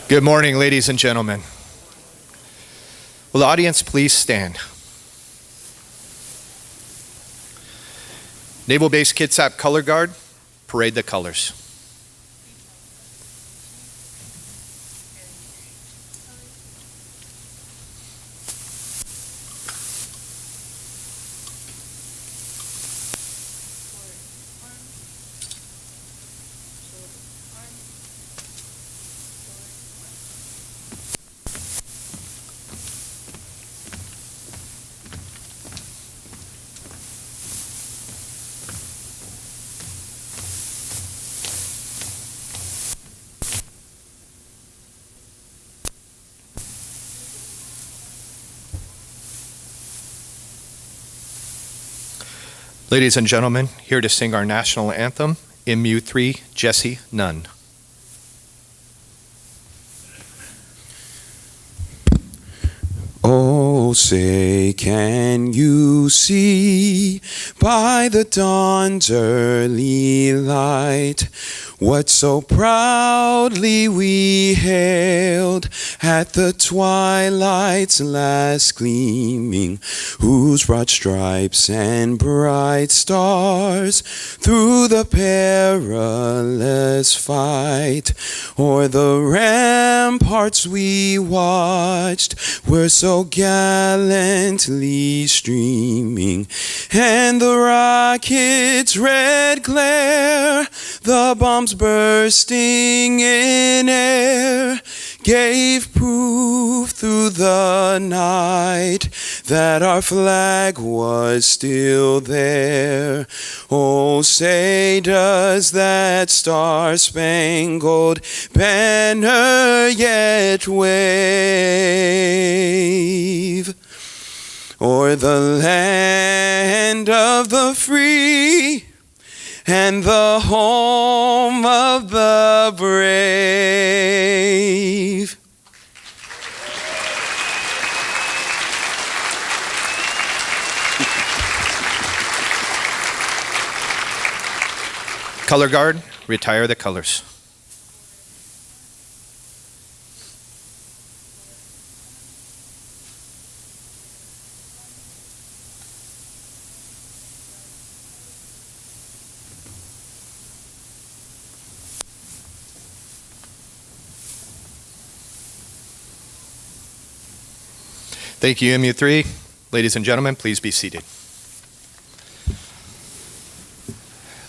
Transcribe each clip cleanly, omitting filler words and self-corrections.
Good morning, ladies and gentlemen. Will the audience please stand? Naval Base Kitsap Color Guard, parade the colors. Ladies and gentlemen, here to sing our national anthem, MU3, Jesse Nunn. Oh, say, can you see by the dawn's early light what so proudly we hailed at the twilight's last gleaming, whose broad stripes and bright stars through the perilous fight o'er the ramparts we watched were so gallantly streaming, and the rocket's red glare, the bombs bursting in air, gave proof through the night that our flag was still there. Oh, say, does that star-spangled banner yet wave o'er the land of the free and the home of the brave? Color Guard, retire the colors. Thank you, MU3. Ladies and gentlemen, please be seated.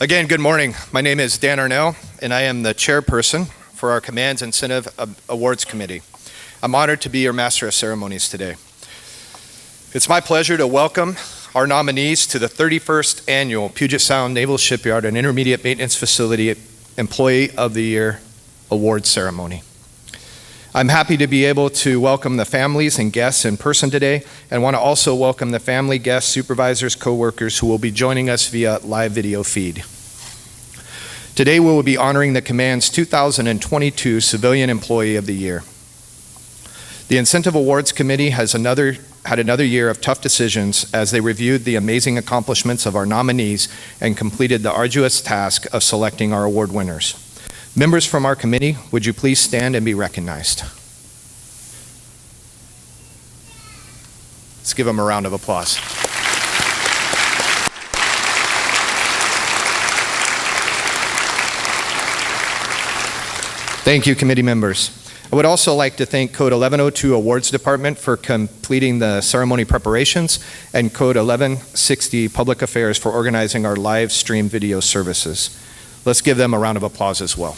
Again, good morning. My name is Dan Arnell, and I am the chairperson for our Commands Incentive Awards Committee. I'm honored to be your Master of Ceremonies today. It's my pleasure to welcome our nominees to the 31st Annual Puget Sound Naval Shipyard and Intermediate Maintenance Facility Employee of the Year Awards Ceremony. I'm happy to be able to welcome the families and guests in person today, and want to also welcome the family, guests, supervisors, co-workers who will be joining us via live video feed. Today we will be honoring the Command's 2022 Civilian Employee of the Year. The Incentive Awards Committee had another year of tough decisions as they reviewed the amazing accomplishments of our nominees and completed the arduous task of selecting our award winners. Members from our committee, would you please stand and be recognized? Let's give them a round of applause. Thank you, committee members. I would also like to thank Code 1102 Awards Department for completing the ceremony preparations, and Code 1160 Public Affairs for organizing our live stream video services. Let's give them a round of applause as well.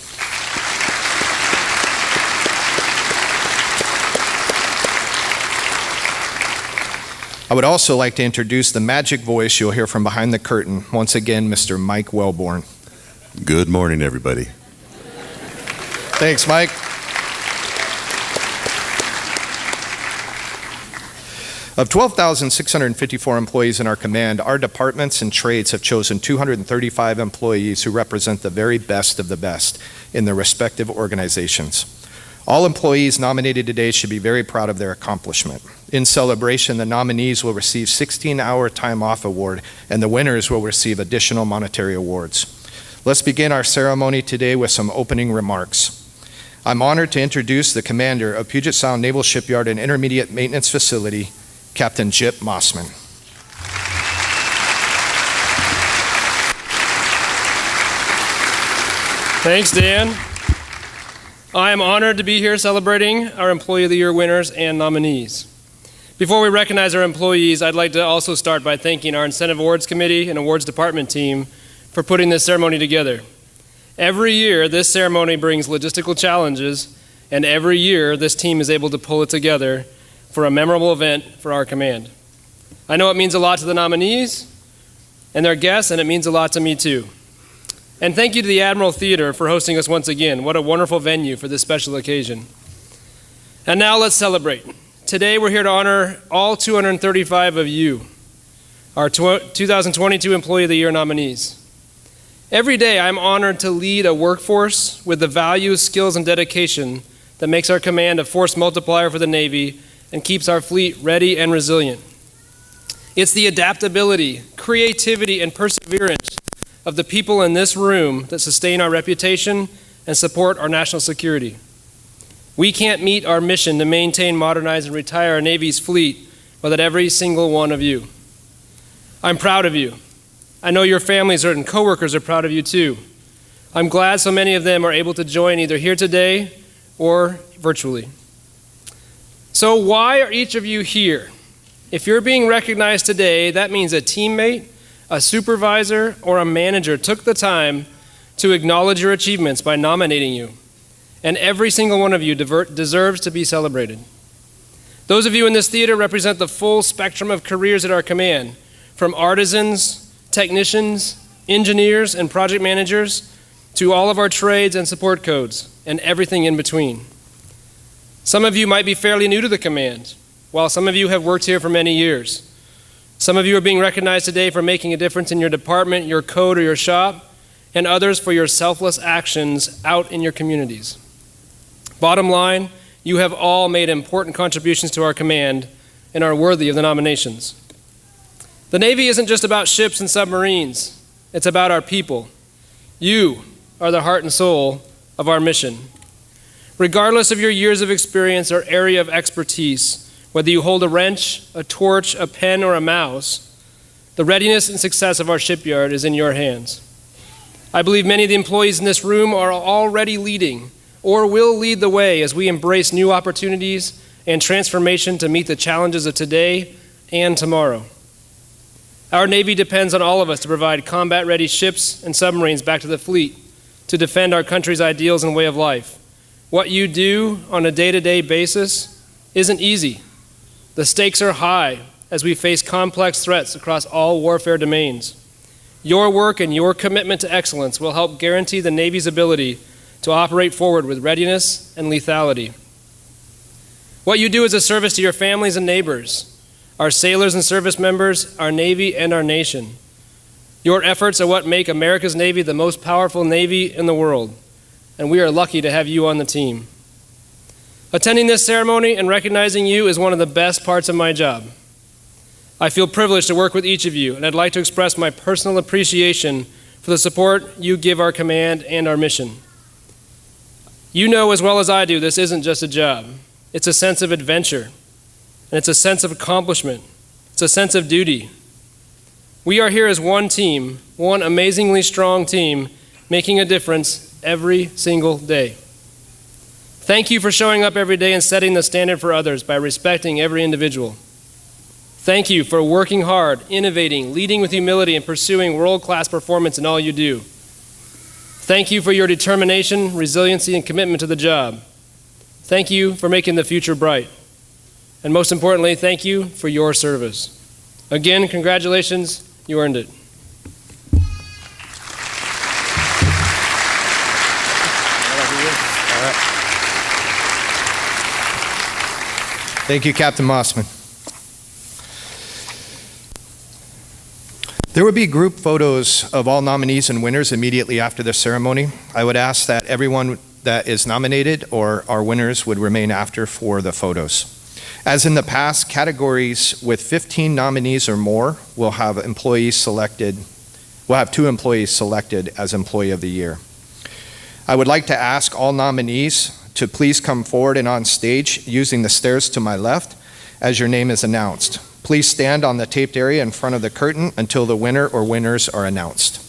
I would also like to introduce the magic voice you'll hear from behind the curtain. Once again, Mr. Mike Wellborn. Good morning, everybody. Thanks, Mike. Of 12,654 employees in our command, our departments and trades have chosen 235 employees who represent the very best of the best in their respective organizations. All employees nominated today should be very proud of their accomplishment. In celebration, the nominees will receive 16-hour time off award, and the winners will receive additional monetary awards. Let's begin our ceremony today with some opening remarks. I'm honored to introduce the commander of Puget Sound Naval Shipyard and Intermediate Maintenance Facility, Captain Jip Mossman. Thanks, Dan. I am honored to be here celebrating our Employee of the Year winners and nominees. Before we recognize our employees, I'd like to also start by thanking our Incentive Awards Committee and Awards Department team for putting this ceremony together. Every year, this ceremony brings logistical challenges, and every year, this team is able to pull it together for a memorable event for our command. I know it means a lot to the nominees and their guests, and it means a lot to me too. And thank you to the Admiral Theatre for hosting us once again. What a wonderful venue for this special occasion. And now let's celebrate. Today we're here to honor all 235 of you, our 2022 Employee of the Year nominees. Every day I'm honored to lead a workforce with the values, skills, and dedication that makes our command a force multiplier for the Navy and keeps our fleet ready and resilient. It's the adaptability, creativity, and perseverance of the people in this room that sustain our reputation and support our national security. We can't meet our mission to maintain, modernize, and retire our Navy's fleet without every single one of you. I'm proud of you. I know your families and coworkers are proud of you too. I'm glad so many of them are able to join either here today or virtually. So why are each of you here? If you're being recognized today, that means a teammate, a supervisor, or a manager took the time to acknowledge your achievements by nominating you. And every single one of you deserves to be celebrated. Those of you in this theater represent the full spectrum of careers at our command, from artisans, technicians, engineers, and project managers, to all of our trades and support codes, and everything in between. Some of you might be fairly new to the command, while some of you have worked here for many years. Some of you are being recognized today for making a difference in your department, your code, or your shop, and others for your selfless actions out in your communities. Bottom line, you have all made important contributions to our command and are worthy of the nominations. The Navy isn't just about ships and submarines, it's about our people. You are the heart and soul of our mission. Regardless of your years of experience or area of expertise, whether you hold a wrench, a torch, a pen, or a mouse, the readiness and success of our shipyard is in your hands. I believe many of the employees in this room are already leading or will lead the way as we embrace new opportunities and transformation to meet the challenges of today and tomorrow. Our Navy depends on all of us to provide combat-ready ships and submarines back to the fleet to defend our country's ideals and way of life. What you do on a day-to-day basis isn't easy. The stakes are high as we face complex threats across all warfare domains. Your work and your commitment to excellence will help guarantee the Navy's ability to operate forward with readiness and lethality. What you do is a service to your families and neighbors, our sailors and service members, our Navy, and our nation. Your efforts are what make America's Navy the most powerful Navy in the world, and we are lucky to have you on the team. Attending this ceremony and recognizing you is one of the best parts of my job. I feel privileged to work with each of you, and I'd like to express my personal appreciation for the support you give our command and our mission. You know as well as I do, this isn't just a job. It's a sense of adventure, and it's a sense of accomplishment. It's a sense of duty. We are here as one team, one amazingly strong team, making a difference every single day. Thank you for showing up every day and setting the standard for others by respecting every individual. Thank you for working hard, innovating, leading with humility, and pursuing world-class performance in all you do. Thank you for your determination, resiliency, and commitment to the job. Thank you for making the future bright. And most importantly, thank you for your service. Again, congratulations, you earned it. Thank you, Captain Mossman. There will be group photos of all nominees and winners immediately after the ceremony. I would ask that everyone that is nominated or our winners would remain after for the photos. As in the past, categories with 15 nominees or more will have 2 employees selected as Employee of the Year. I would like to ask all nominees to please come forward and on stage using the stairs to my left as your name is announced. Please stand on the taped area in front of the curtain until the winner or winners are announced.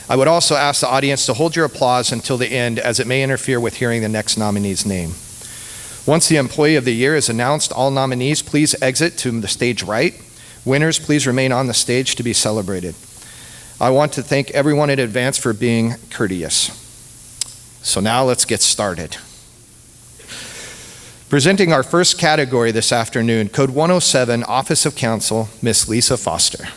I would also ask the audience to hold your applause until the end, as it may interfere with hearing the next nominee's name. Once the Employee of the Year is announced, all nominees please exit to the stage right. Winners, please remain on the stage to be celebrated. I want to thank everyone in advance for being courteous. So now let's get started. Presenting our first category this afternoon, Code 107, Office of Counsel, Ms. Lisa Foster.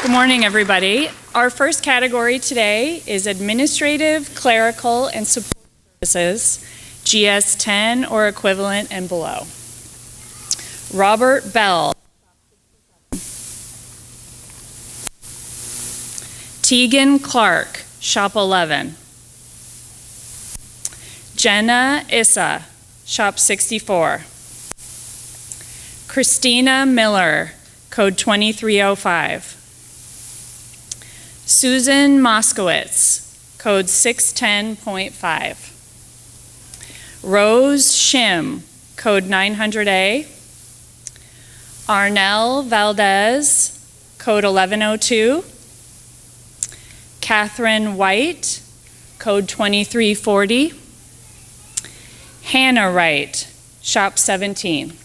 Good morning, everybody. Our first category today is Administrative, Clerical, and Support Services, GS 10 or equivalent and below. Robert Bell. Tegan Clark, Shop 11. Jenna Issa, Shop 64. Christina Miller, Code 2305. Susan Moskowitz, Code 610.5. Rose Shim, Code 900A. Arnell Valdez, Code 1102. Catherine White, Code 2340. Hannah Wright, Shop 17.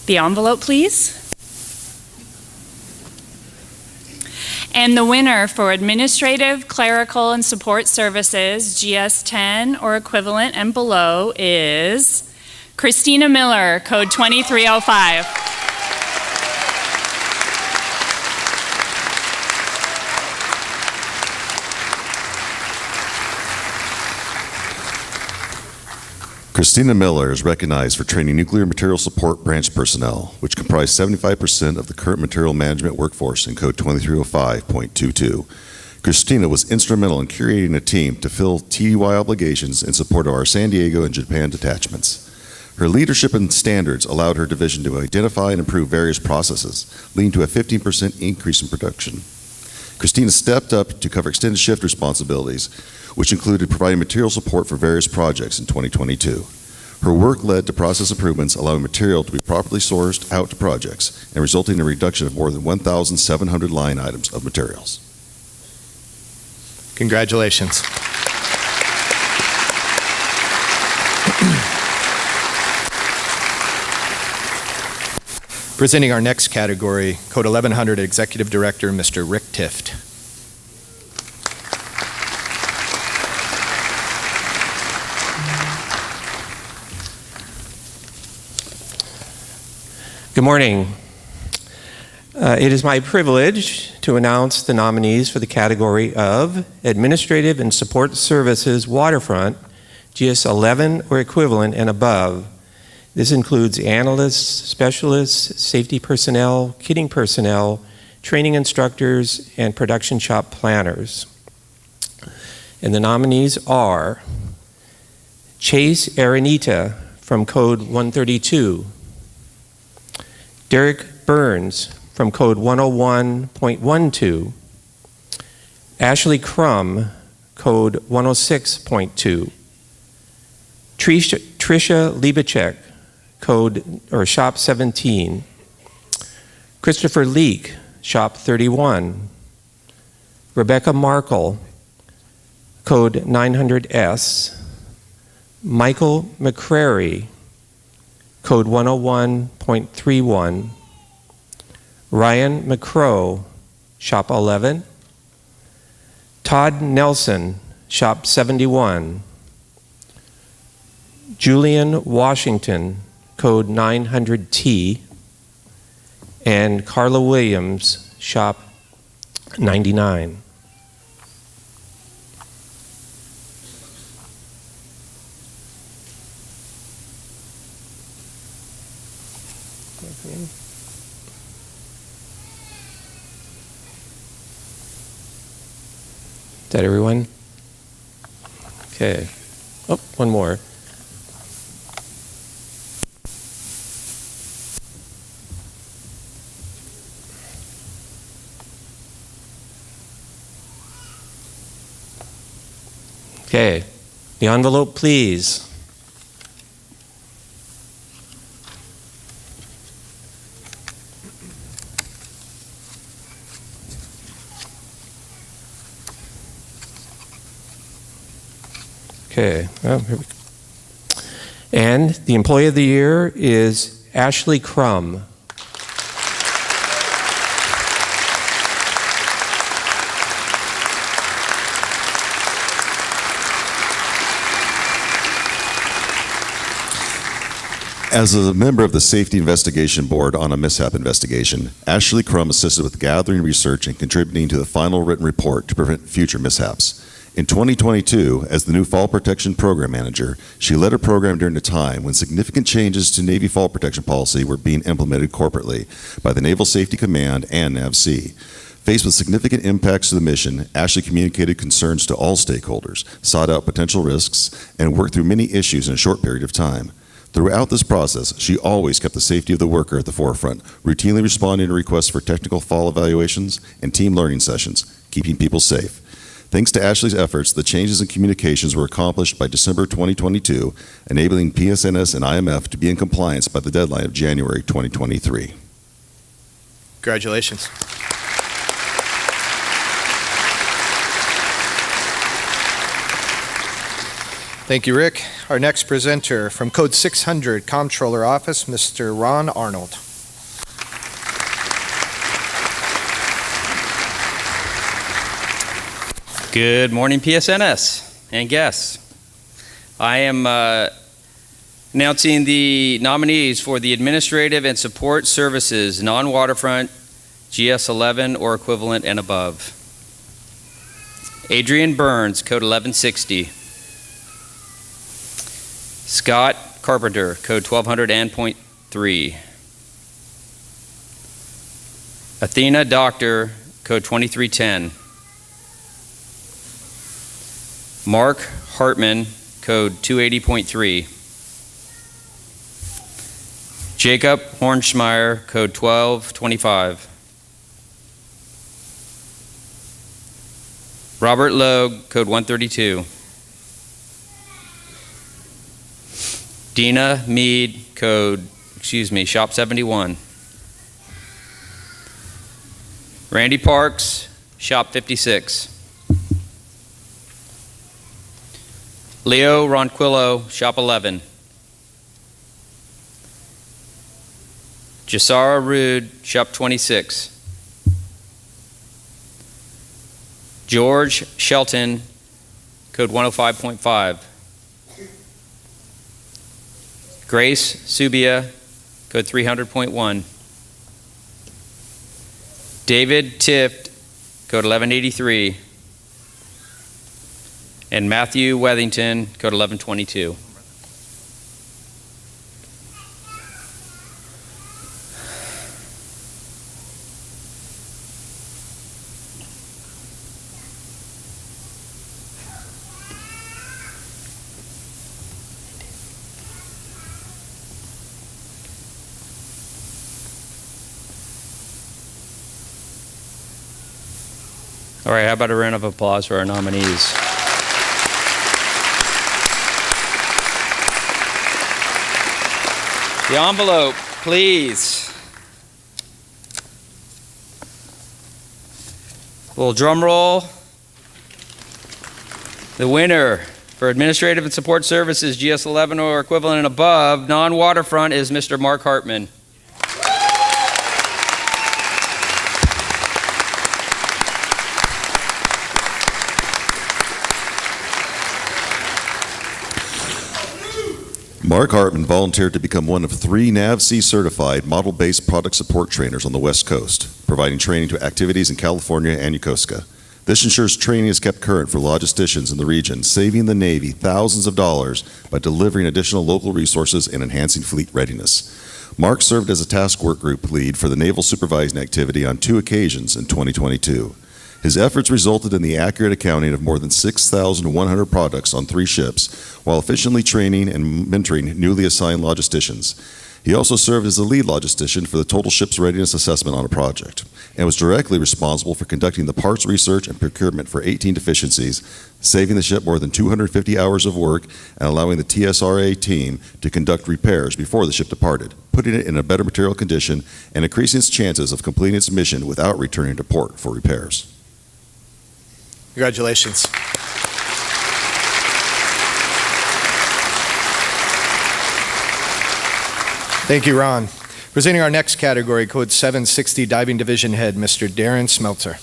The envelope, please. And the winner for Administrative, Clerical, and Support Services, GS 10 or equivalent and below, is Christina Miller, Code 2305. Christina Miller is recognized for training nuclear material support branch personnel, which comprise 75% of the current material management workforce in Code 2305.22. Christina was instrumental in curating a team to fill TDY obligations in support of our San Diego and Japan detachments. Her leadership and standards allowed her division to identify and improve various processes, leading to a 15% increase in production. Christina stepped up to cover extended shift responsibilities, which included providing material support for various projects in 2022. Her work led to process improvements, allowing material to be properly sourced out to projects and resulting in a reduction of more than 1,700 line items of materials. Congratulations. Presenting our next category, Code 1100 Executive Director, Mr. Rick Tift. Good morning. It is my privilege to announce the nominees for the category of Administrative and Support Services Waterfront, GS 11 or equivalent and above. This includes analysts, specialists, safety personnel, kitting personnel, training instructors, and production shop planners. And the nominees are Chase Aranita from Code 132, Derek Burns from Code 101.12, Ashley Crum, Code 106.2, Trish Patricia Libacek, code or shop 17. Christopher Leak, shop 31. Rebecca Markle, code 900S. Michael McCrary, code 101.31. Ryan McCrow, shop 11. Todd Nelson, shop 71. Julian Washington, code 900T. And Carla Williams, shop 99. Is that everyone? Okay. Oh, one more. Okay. The envelope, please. Okay. Well, here we go. And the Employee of the Year is Ashley Crum. As a member of the Safety Investigation Board on a mishap investigation, Ashley Crum assisted with gathering research and contributing to the final written report to prevent future mishaps. In 2022, as the new Fall Protection Program Manager, she led a program during a time when significant changes to Navy fall protection policy were being implemented corporately by the Naval Safety Command and NAVSEA. Faced with significant impacts to the mission, Ashley communicated concerns to all stakeholders, sought out potential risks, and worked through many issues in a short period of time. Throughout this process, she always kept the safety of the worker at the forefront, routinely responding to requests for technical fall evaluations and team learning sessions, keeping people safe. Thanks to Ashley's efforts, the changes in communications were accomplished by December 2022, enabling PSNS and IMF to be in compliance by the deadline of January 2023. Congratulations. Thank you, Rick. Our next presenter from Code 600 Comptroller Office, Mr. Ron Arnold. Good morning, PSNS and guests. I am announcing the nominees for the Administrative and Support Services non-waterfront GS-11 or equivalent and above. Adrian Burns, code 1160. Scott Carpenter, code 1200 and .3. Athena Doctor, code 2310. Mark Hartman, code 280.3. Jacob Hornschmeyer, code 1225. Robert Logue, code 132. Dina Mead, shop 71. Randy Parks, shop 56. Leo Ronquillo, shop 11. Jasara Rude, shop 26. George Shelton, code 105.5. Grace Subia, code 300.1. David Tift, code 1183. And Matthew Wethington, code 1122. All right, how about a round of applause for our nominees? The envelope, please. A little drum roll. The winner for Administrative and Support Services, GS11 or equivalent and above, non-waterfront, is Mr. Mark Hartman. Mark Hartman volunteered to become one of 3 NAVC certified model-based product support trainers on the West Coast, providing training to activities in California and Yokosuka. This ensures training is kept current for logisticians in the region, saving the Navy thousands of dollars by delivering additional local resources and enhancing fleet readiness. Mark served as a task work group lead for the Naval supervising activity on 2 occasions in 2022. His efforts resulted in the accurate accounting of more than 6,100 products on 3 ships, while efficiently training and mentoring newly assigned logisticians. He also served as the lead logistician for the total ship's readiness assessment on a project, and was directly responsible for conducting the parts research and procurement for 18 deficiencies, saving the ship more than 250 hours of work and allowing the TSRA team to conduct repairs before the ship departed, putting it in a better material condition and increasing its chances of completing its mission without returning to port for repairs. Congratulations. Thank you, Ron. Presenting our next category, Code 760 Diving Division Head, Mr. Darren Smeltzer.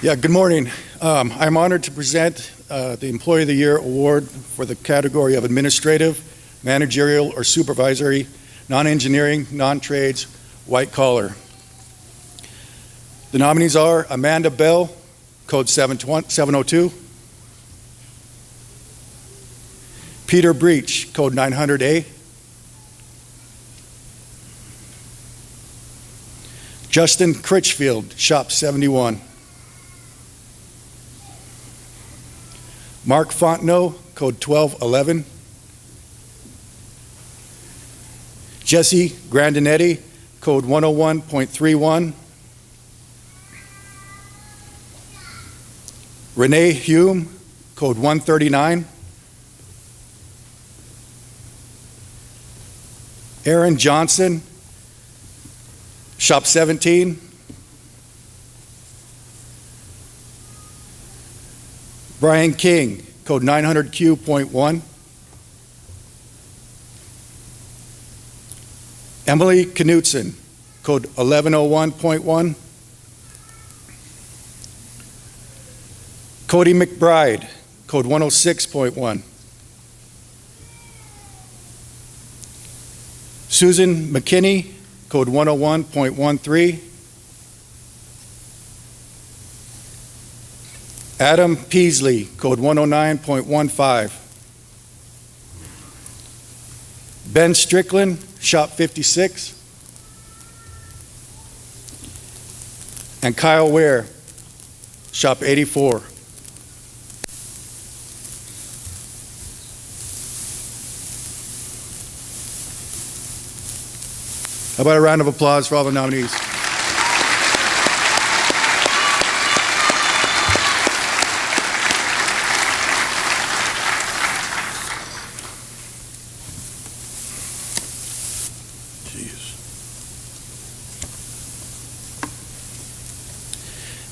Yeah, good morning. I'm honored to present the Employee of the Year Award for the category of Administrative, Managerial, or Supervisory, Non-Engineering, Non-Trades, White Collar. The nominees are Amanda Bell, Code 702, Peter Breach, Code 900A, Justin Critchfield, Shop 71, Mark Fontenot, Code 1211, Jesse Grandinetti, Code 101.31, Renee Hume, Code 139, Aaron Johnson, Shop 17, Brian King, Code 900Q.1, Emily Knutson, Code 1101.1, Cody McBride, Code 106.1, Susan McKinney, Code 101.13, Adam Peasley, Code 109.15, Ben Strickland, Shop 56, and Kyle Ware, Shop 84. How about a round of applause for all the nominees?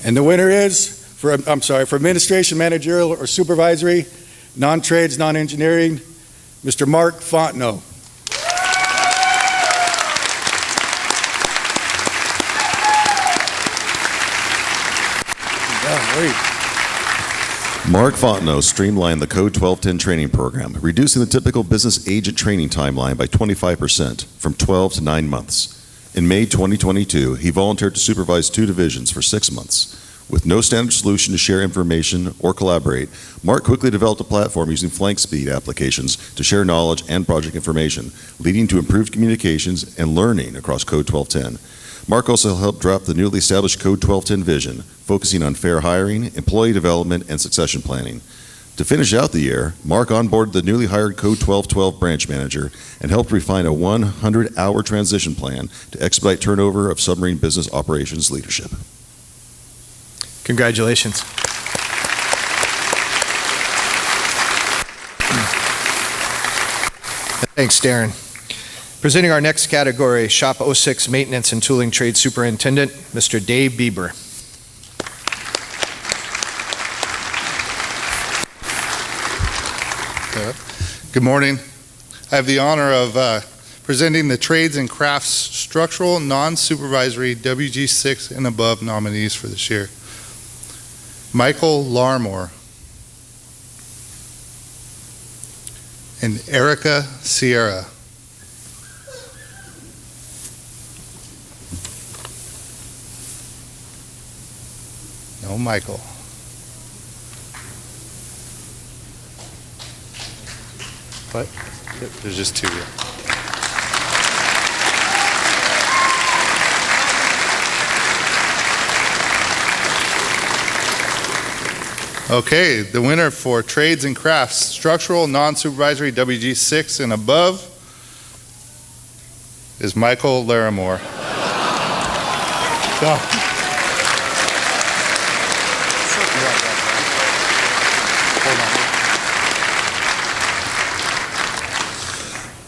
And the winner is, for Administration, Managerial, or Supervisory, Non-Trades, Non-Engineering, Mr. Mark Fontenot. Mark Fontenot streamlined the Code 1210 training program, reducing the typical business agent training timeline by 25% from 12 to 9 months. In May 2022, he volunteered to supervise 2 divisions for 6 months. With no standard solution to share information or collaborate, Mark quickly developed a platform using flank speed applications to share knowledge and project information, leading to improved communications and learning across Code 1210. Mark also helped drop the newly established Code 1210 vision, focusing on fair hiring, employee development, and succession planning. To finish out the year, Mark onboarded the newly hired Code 1212 branch manager and helped refine a 100-hour transition plan to expedite turnover of submarine business operations leadership. Thanks, Darren. Presenting our next category, Shop 06 Maintenance and Tooling Trade Superintendent, Mr. Dave Bieber. Good morning. I have the honor of presenting the Trades and Crafts Structural Non-Supervisory WG6 and above nominees for this year. Michael Larmore and Erica Sierra. No, Michael. What? There's just two here. Okay, the winner for Trades and Crafts, Structural Non-Supervisory WG6 and above is Michael Larimore.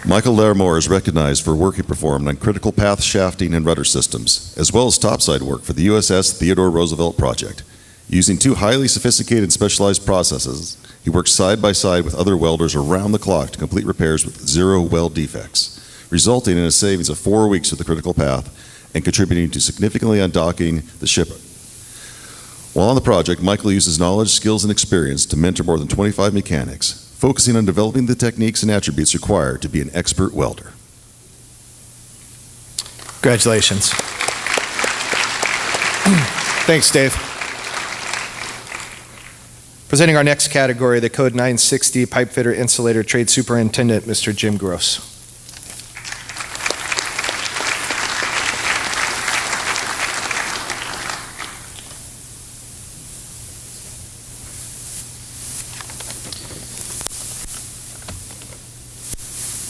Michael Larimore is recognized for work he performed on critical path shafting and rudder systems, as well as topside work for the USS Theodore Roosevelt project. Using two highly sophisticated and specialized processes, he worked side by side with other welders around the clock to complete repairs with 0 weld defects, resulting in a savings of 4 weeks of the critical path and contributing to significantly undocking the ship. While on the project, Michael used his knowledge, skills, and experience to mentor more than 25 mechanics, focusing on developing the techniques and attributes required to be an expert welder. Congratulations. Thanks, Dave. Presenting our next category, the Code 960 Pipe Fitter Insulator Trade Superintendent, Mr. Jim Gross.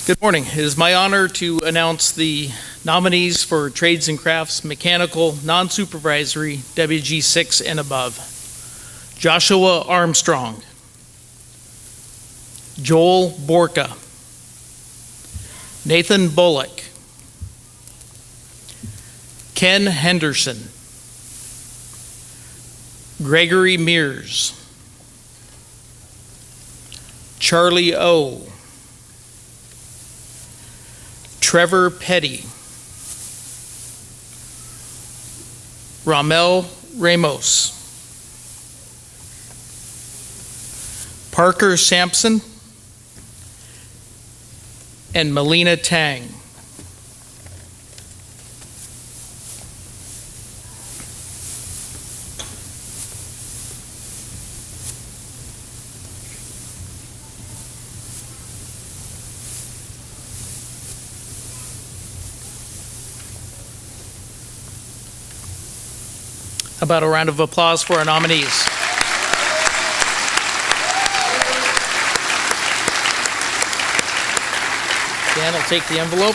Good morning. It is my honor to announce the nominees for Trades and Crafts Mechanical Non-Supervisory WG6 and above. Joshua Armstrong, Joel Borka, Nathan Bullock, Ken Henderson, Gregory Mears, Charlie O, Trevor Petty, Ramel Ramos, Parker Sampson, and Melina Tang. How about a round of applause for our nominees? Dan will take the envelope.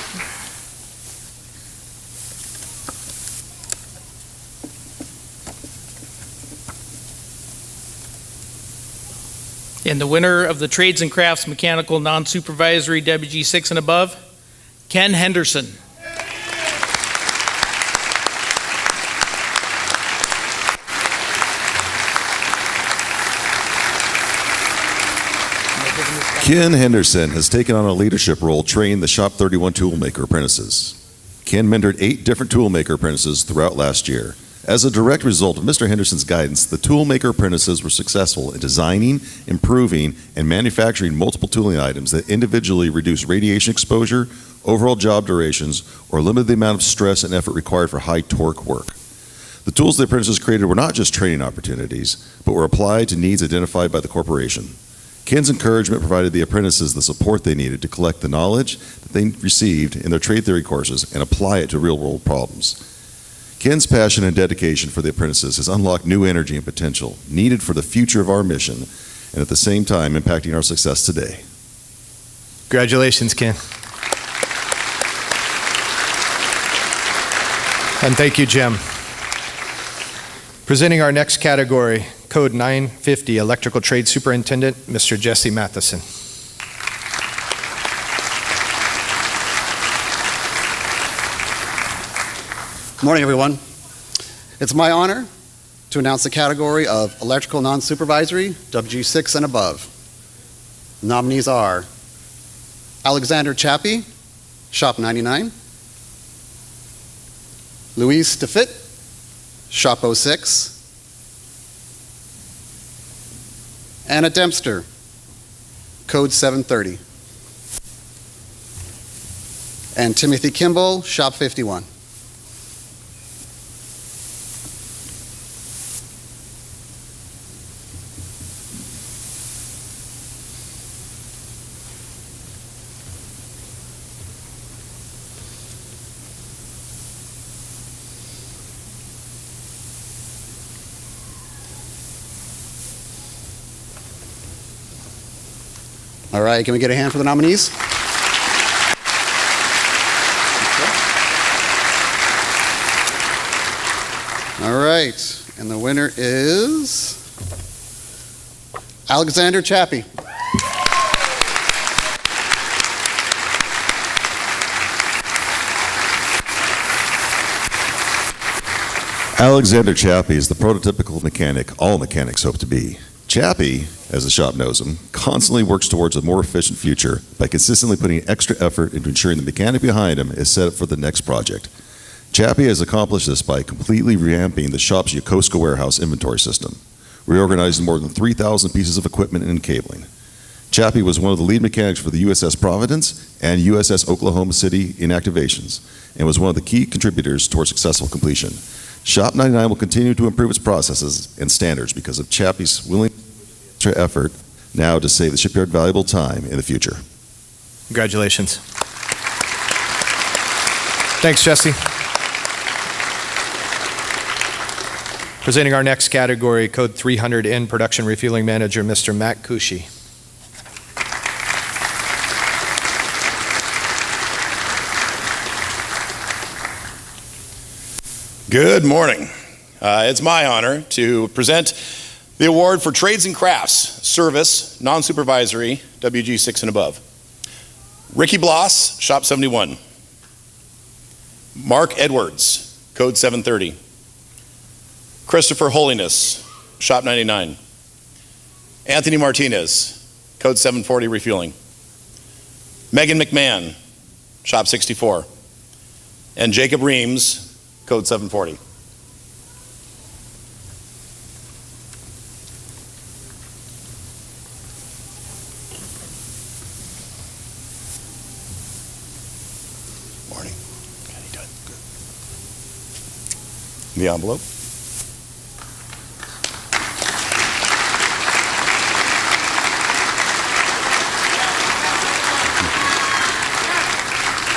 And the winner of the Trades and Crafts Mechanical Non-Supervisory WG6 and above, Ken Henderson. Ken Henderson has taken on a leadership role training the Shop 31 toolmaker apprentices. Ken mentored 8 different toolmaker apprentices throughout last year. As a direct result of Mr. Henderson's guidance, the toolmaker apprentices were successful in designing, improving, and manufacturing multiple tooling items that individually reduce radiation exposure, overall job durations, or limit the amount of stress and effort required for high torque work. The tools the apprentices created were not just training opportunities, but were applied to needs identified by the corporation. Ken's encouragement provided the apprentices the support they needed to collect the knowledge that they received in their trade theory courses and apply it to real-world problems. Ken's passion and dedication for the apprentices has unlocked new energy and potential needed for the future of our mission and at the same time impacting our success today. Congratulations, Ken. And thank you, Jim. Presenting our next category, Code 950 Electrical Trade Superintendent, Mr. Jesse Matheson. Morning, everyone. It's my honor to announce the category of electrical non-supervisory, WG6 and above. Nominees are Alexander Chappie, Shop 99, Louise DeFitt, Shop 06, Anna Dempster, Code 730, and Timothy Kimball, Shop 51. All right, can we get a hand for the nominees? All right, and the winner is Alexander Chappie. Alexander Chappie is the prototypical mechanic all mechanics hope to be. Chappie, as the shop knows him, constantly works towards a more efficient future by consistently putting extra effort into ensuring the mechanic behind him is set up for the next project. Chappie has accomplished this by completely revamping the shop's Yokosuka warehouse inventory system, reorganizing more than 3,000 pieces of equipment and cabling. Chappie was one of the lead mechanics for the USS Providence and USS Oklahoma City inactivations, and was one of the key contributors towards successful completion. Shop 99 will continue to improve its processes and standards because of Chappie's willing extra effort now to save the shipyard valuable time in the future. Congratulations. Thanks, Jesse. Presenting our next category, Code 300N Production Refueling Manager, Mr. Matt Kushi. Good morning. It's my honor to present the award for Trades and Crafts, Service, Non-Supervisory, WG6 and above. Ricky Bloss, Shop 71. Mark Edwards, Code 730. Christopher Holiness, Shop 99. Anthony Martinez, Code 740 Refueling. Megan McMahon, Shop 64. And Jacob Reams, Code 740. Morning. How you doing? Good. The envelope.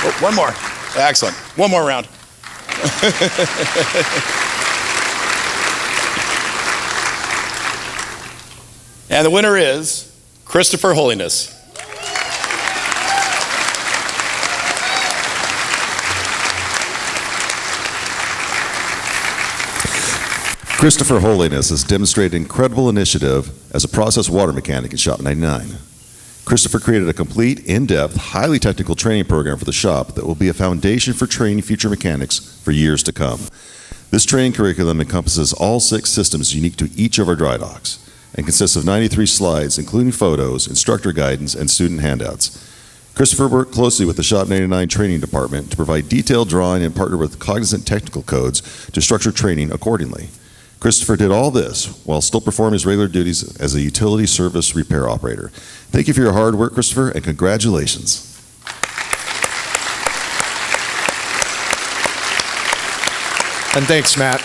Oh, one more. Excellent. One more round. And the winner is Christopher Holiness. Christopher Holiness has demonstrated incredible initiative as a process water mechanic in Shop 99. Christopher created a complete, in-depth, highly technical training program for the shop that will be a foundation for training future mechanics for years to come. This training curriculum encompasses all 6 systems unique to each of our dry docks and consists of 93 slides, including photos, instructor guidance, and student handouts. Christopher worked closely with the Shop 99 training department to provide detailed drawing and partner with cognizant technical codes to structure training accordingly. Christopher did all this while still performing his regular duties as a utility service repair operator. Thank you for your hard work, Christopher, and congratulations. And thanks, Matt.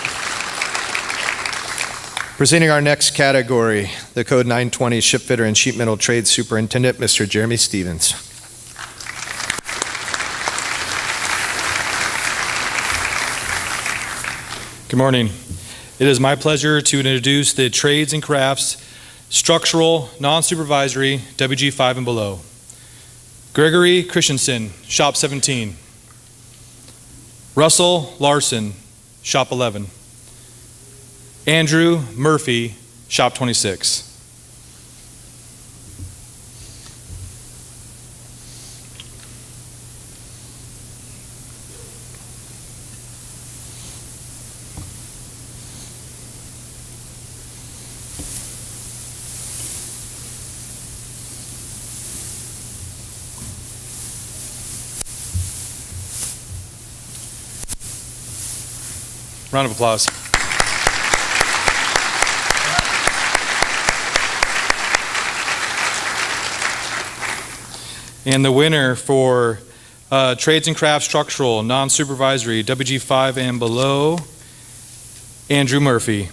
Presenting our next category, the Code 920 Shipfitter and Sheet Metal Trade Superintendent, Mr. Jeremy Stevens. Good morning. It is my pleasure to introduce the Trades and Crafts Structural Non-Supervisory WG5 and below. Gregory Christensen, Shop 17. Russell Larson, Shop 11. Andrew Murphy, Shop 26. Round of applause. And the winner for Trades and Crafts Structural, Non-Supervisory, WG5 and below, Andrew Murphy.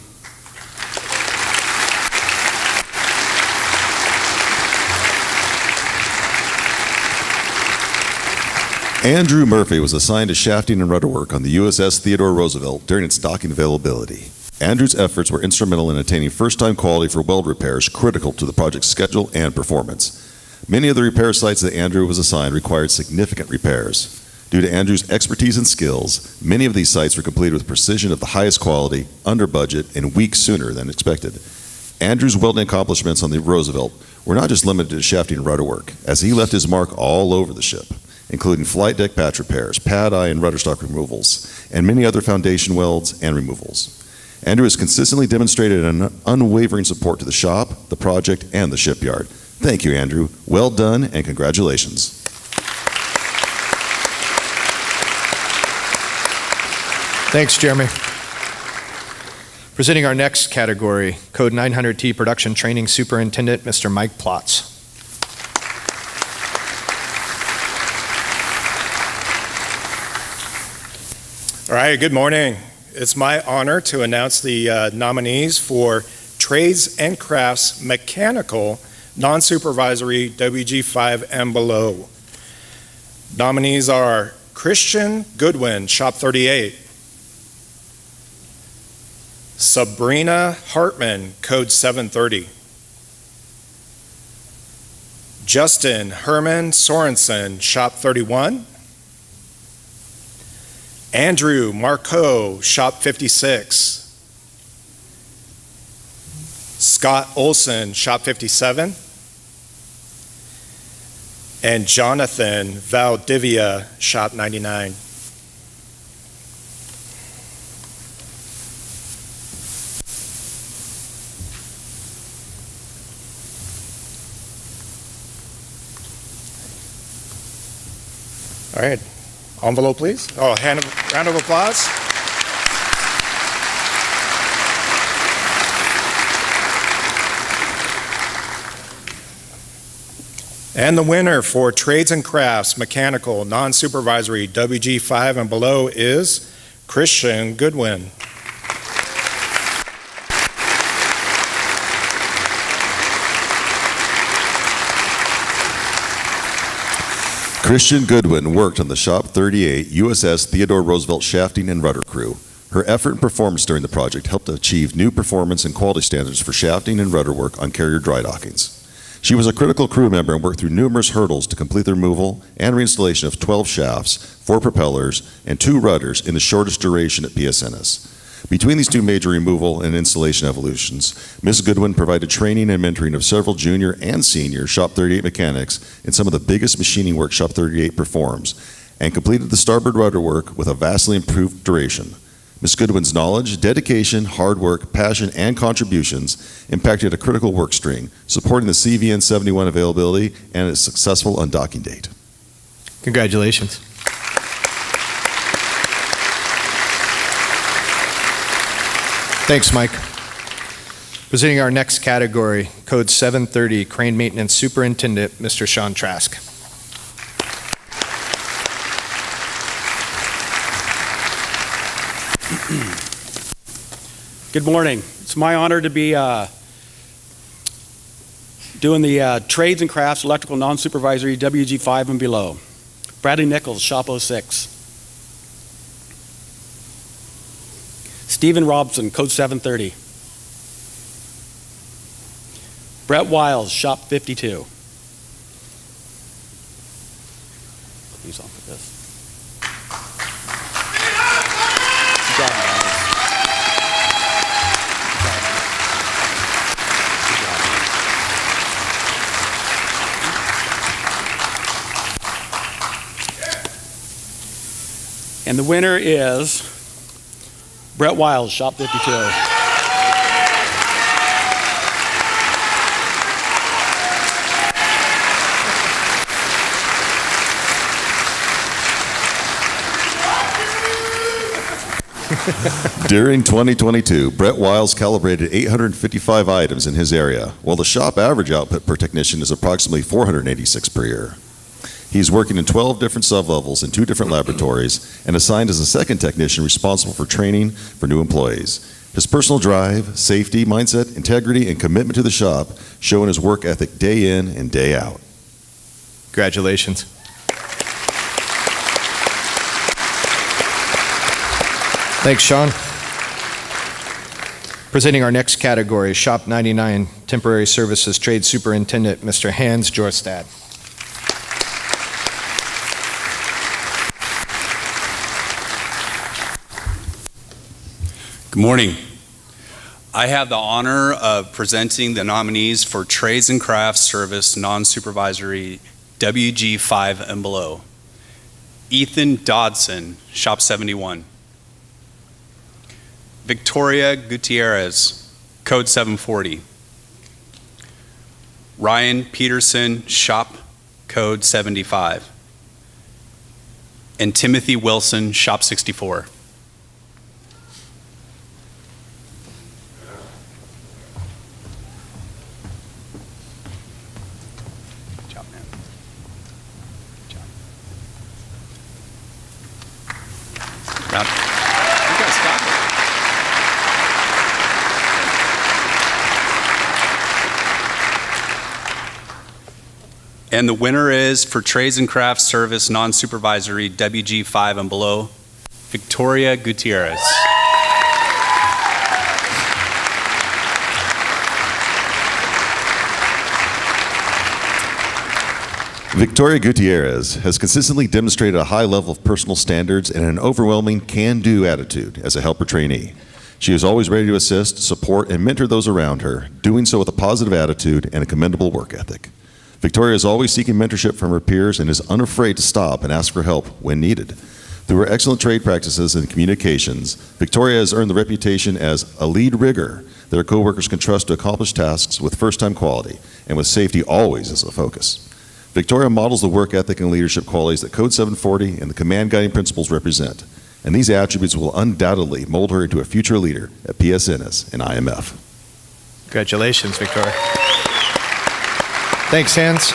Andrew Murphy was assigned to shafting and rudder work on the USS Theodore Roosevelt during its docking availability. Andrew's efforts were instrumental in attaining first-time quality for weld repairs critical to the project's schedule and performance. Many of the repair sites that Andrew was assigned required significant repairs. Due to Andrew's expertise and skills, many of these sites were completed with precision of the highest quality, under budget, and weeks sooner than expected. Andrew's welding accomplishments on the Roosevelt were not just limited to shafting and rudder work, as he left his mark all over the ship, including flight deck patch repairs, pad eye and rudder stock removals, and many other foundation welds and removals. Andrew has consistently demonstrated an unwavering support to the shop, the project, and the shipyard. Thank you, Andrew. Well done, and congratulations. Thanks, Jeremy. Presenting our next category, Code 900T Production Training Superintendent, Mr. Mike Plotz. All right, good morning. It's my honor to announce the nominees for Trades and Crafts Mechanical Non-Supervisory WG5 and below. Nominees are Christian Goodwin, Shop 38. Sabrina Hartman, Code 730. Justin Herman Sorensen, Shop 31. Andrew Marcoux, Shop 56. Scott Olson, Shop 57. And Jonathan Valdivia, Shop 99. All right, envelope please. Oh, round of applause. And the winner for Trades and Crafts Mechanical Non-Supervisory WG5 and below is Christian Goodwin. Christian Goodwin worked on the Shop 38 USS Theodore Roosevelt shafting and rudder crew. Her effort and performance during the project helped to achieve new performance and quality standards for shafting and rudder work on carrier dry dockings. She was a critical crew member and worked through numerous hurdles to complete the removal and reinstallation of 12 shafts, 4 propellers, and 2 rudders in the shortest duration at PSNS. Between these 2 major removal and installation evolutions, Ms. Goodwin provided training and mentoring of several junior and senior Shop 38 mechanics in some of the biggest machining work Shop 38 performs, and completed the starboard rudder work with a vastly improved duration. Ms. Goodwin's knowledge, dedication, hard work, passion, and contributions impacted a critical work stream, supporting the CVN 71 availability and its successful undocking date. Congratulations. Thanks, Mike. Presenting our next category, Code 730, Crane Maintenance Superintendent, Mr. Sean Trask. Good morning. It's my honor to be doing the Trades and Crafts Electrical Non-Supervisory WG5 and below. Bradley Nichols, Shop 06. Stephen Robson, Code 730. Brett Wiles, Shop 52. Put these on for this. Good job, guys. And the winner is Brett Wiles, Shop 52. During 2022, Brett Wiles calibrated 855 items in his area, while the shop average output per technician is approximately 486 per year. He's working in 12 different sublevels in 2 different laboratories and assigned as a second technician responsible for training for new employees. His personal drive, safety, mindset, integrity, and commitment to the shop show in his work ethic day in and day out. Congratulations. Thanks, Sean. Presenting our next category, Shop 99, Temporary Services Trade Superintendent, Mr. Hans Jorstad. Good morning. I have the honor of presenting the nominees for Trades and Crafts Service Non-Supervisory WG5 and below. Ethan Dodson, Shop 71. Victoria Gutierrez, Code 740. Ryan Peterson, Shop Code 75. And Timothy Wilson, Shop 64. Good job, man. Good job. Round. You guys got it. And the winner is for Trades and Crafts Service Non-Supervisory WG5 and below, Victoria Gutierrez. Victoria Gutierrez has consistently demonstrated a high level of personal standards and an overwhelming can-do attitude as a helper trainee. She is always ready to assist, support, and mentor those around her, doing so with a positive attitude and a commendable work ethic. Victoria is always seeking mentorship from her peers and is unafraid to stop and ask for help when needed. Through her excellent trade practices and communications, Victoria has earned the reputation as a lead rigger that her coworkers can trust to accomplish tasks with first-time quality and with safety always as a focus. Victoria models the work ethic and leadership qualities that Code 740 and the command guiding principles represent, and these attributes will undoubtedly mold her into a future leader at PSNS and IMF. Congratulations, Victoria. Thanks, Hans.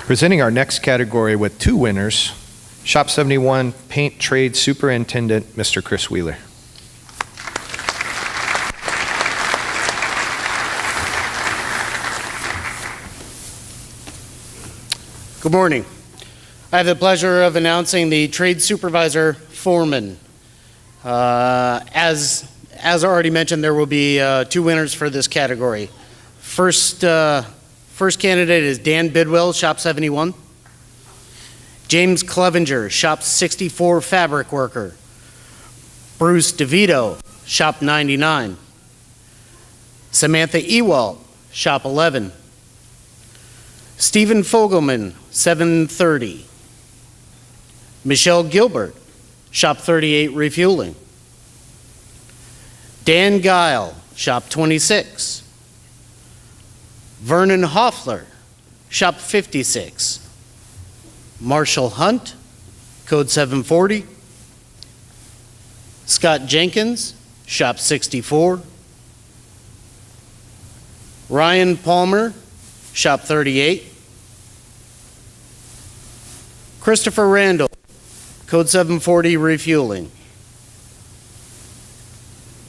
Presenting our next category with 2 winners, Shop 71 Paint Trade Superintendent, Mr. Chris Wheeler. Good morning. I have the pleasure of announcing the Trade Supervisor Foreman. As already mentioned, there will be 2 winners for this category. First candidate is Dan Bidwell, Shop 71. James Clevenger, Shop 64 Fabric Worker. Bruce DeVito, Shop 99. Samantha Ewald, Shop 11. Stephen Fogelman, 730. Michelle Gilbert, Shop 38 Refueling. Dan Guile, Shop 26. Vernon Hoffler, Shop 56. Marshall Hunt, Code 740. Scott Jenkins, Shop 64. Ryan Palmer, Shop 38. Christopher Randall, Code 740 Refueling.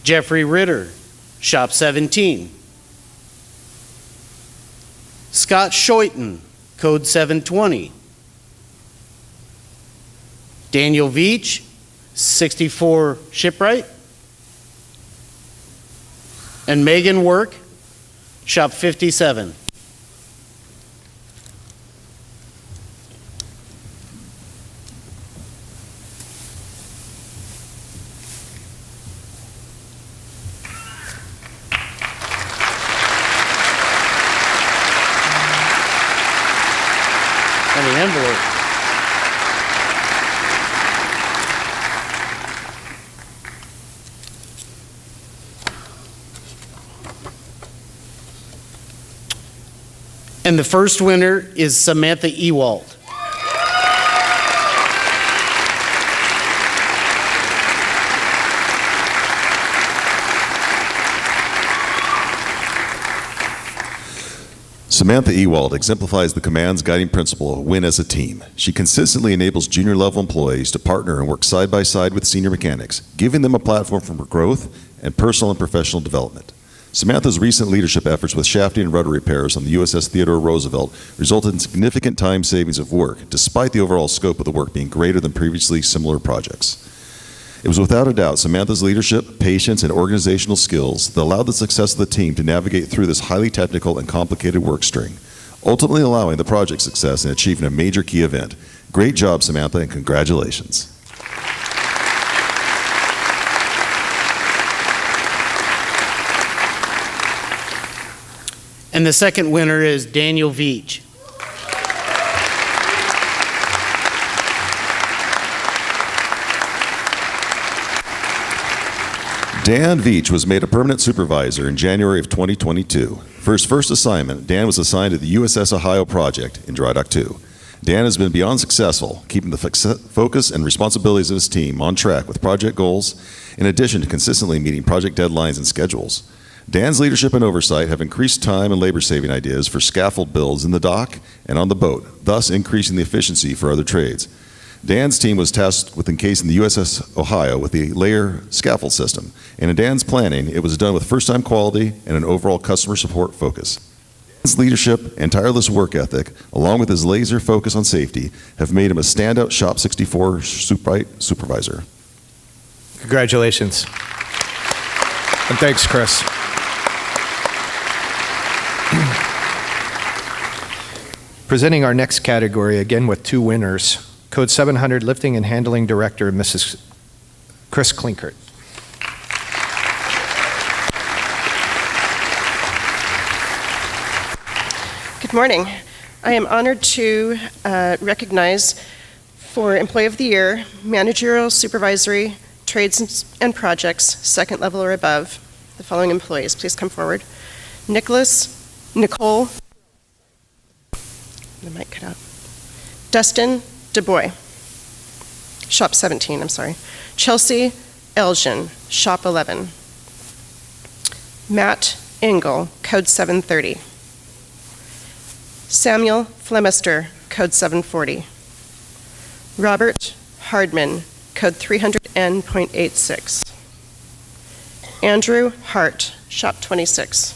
Jeffrey Ritter, Shop 17. Scott Schoiten, Code 720. Daniel Veach, 64 Shipwright. And Megan Work, Shop 57. Envelope. And the first winner is Samantha Ewald. Samantha Ewald exemplifies the command's guiding principle of win as a team. She consistently enables junior level employees to partner and work side by side with senior mechanics, giving them a platform for growth and personal and professional development. Samantha's recent leadership efforts with shafting and rudder repairs on the USS Theodore Roosevelt resulted in significant time savings of work, despite the overall scope of the work being greater than previously similar projects. It was without a doubt Samantha's leadership, patience, and organizational skills that allowed the success of the team to navigate through this highly technical and complicated work string, ultimately allowing the project's success in achieving a major key event. Great job, Samantha, and congratulations. And the second winner is Daniel Veach. Dan Veach was made a permanent supervisor in January of 2022. For his first assignment, Dan was assigned to the USS Ohio project in Dry Dock 2. Dan has been beyond successful, keeping the focus and responsibilities of his team on track with project goals, in addition to consistently meeting project deadlines and schedules. Dan's leadership and oversight have increased time and labor-saving ideas for scaffold builds in the dock and on the boat, thus increasing the efficiency for other trades. Dan's team was tasked with encasing the USS Ohio with the layer scaffold system, and in Dan's planning, it was done with first-time quality and an overall customer support focus. Dan's leadership and tireless work ethic, along with his laser focus on safety, have made him a standout Shop 64 supervisor. Congratulations. And thanks, Chris. Presenting our next category, again with two winners. Code 700 Lifting and Handling Director, Mrs. Chris Klinkert. Good morning. I am honored to recognize for Employee of the Year, Managerial, Supervisory, Trades and Projects, second level or above, the following employees. Please come forward. Nicole, the mic cut out. Dustin DuBois, Shop 17, I'm sorry. Chelsea Elgin, Shop 11. Matt Engel, Code 730. Samuel Flemister, Code 740. Robert Hardman, Code 300N.86. Andrew Hart, Shop 26.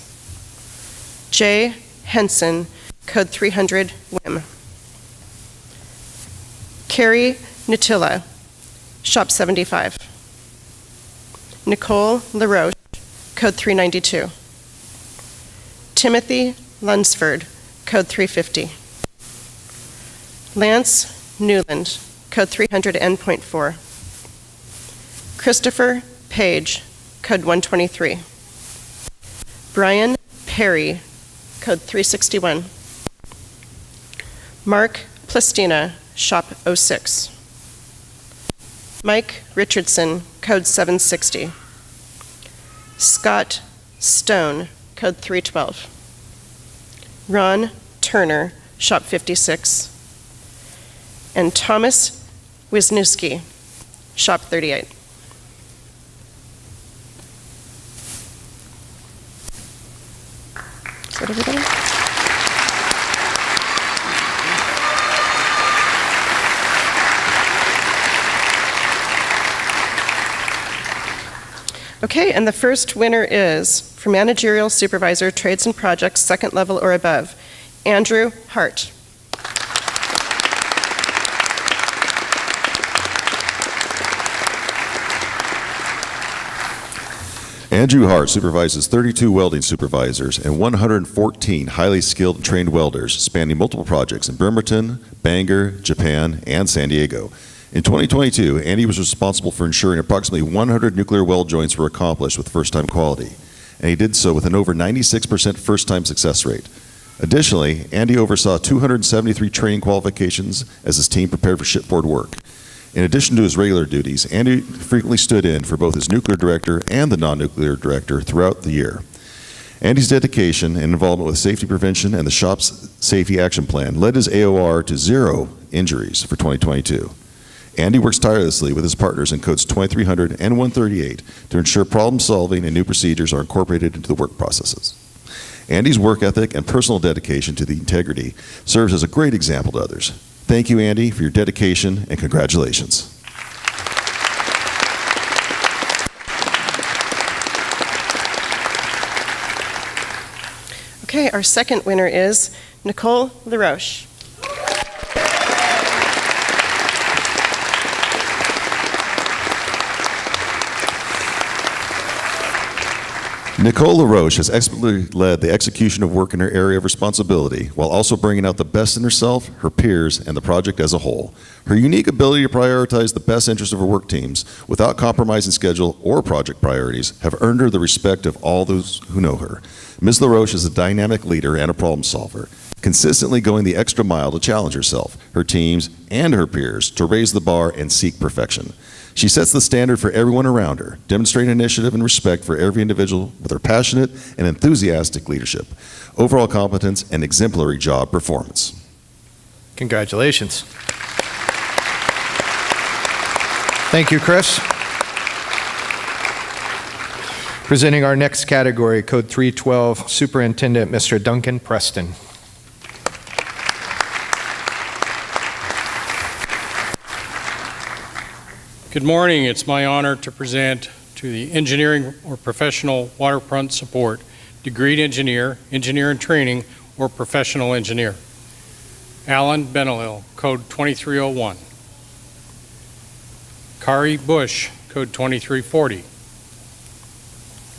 Jay Henson, Code 300 WIM. Carrie Natilla, Shop 75. Nicole LaRoche, Code 392. Timothy Lunsford, Code 350. Lance Newland, Code 300N.4. Christopher Page, Code 123. Brian Perry, Code 361. Mark Plastina, Shop 06. Mike Richardson, Code 760. Scott Stone, Code 312. Ron Turner, Shop 56. And Thomas Wisniewski, Shop 38. Is that everybody? Okay, and the first winner is for Managerial Supervisor, Trades and Projects, second level or above, Andrew Hart. Andrew Hart supervises 32 welding supervisors and 114 highly skilled and trained welders spanning multiple projects in Bremerton, Bangor, Japan, and San Diego. In 2022, Andy was responsible for ensuring approximately 100 nuclear weld joints were accomplished with first-time quality, and he did so with an over 96% first-time success rate. Additionally, Andy oversaw 273 training qualifications as his team prepared for shipboard work. In addition to his regular duties, Andy frequently stood in for both his nuclear director and the non-nuclear director throughout the year. Andy's dedication and involvement with safety prevention and the shop's safety action plan led his AOR to 0 injuries for 2022. Andy works tirelessly with his partners in codes 2300 and 138 to ensure problem solving and new procedures are incorporated into the work processes. Andy's work ethic and personal dedication to the integrity serves as a great example to others. Thank you, Andy, for your dedication, and congratulations. Okay, our second winner is Nicole LaRoche. Nicole LaRoche has expertly led the execution of work in her area of responsibility while also bringing out the best in herself, her peers, and the project as a whole. Her unique ability to prioritize the best interests of her work teams without compromising schedule or project priorities have earned her the respect of all those who know her. Ms. LaRoche is a dynamic leader and a problem solver, consistently going the extra mile to challenge herself, her teams, and her peers to raise the bar and seek perfection. She sets the standard for everyone around her, demonstrating initiative and respect for every individual with her passionate and enthusiastic leadership, overall competence, and exemplary job performance. Congratulations. Thank you, Chris. Presenting our next category, Code 312, Superintendent Mr. Duncan Preston. Good morning. It's my honor to present to the Engineering or Professional Waterfront Support Degreed Engineer, Engineer in Training, or Professional Engineer. Alan Benelil, Code 2301. Kari Bush, Code 2340.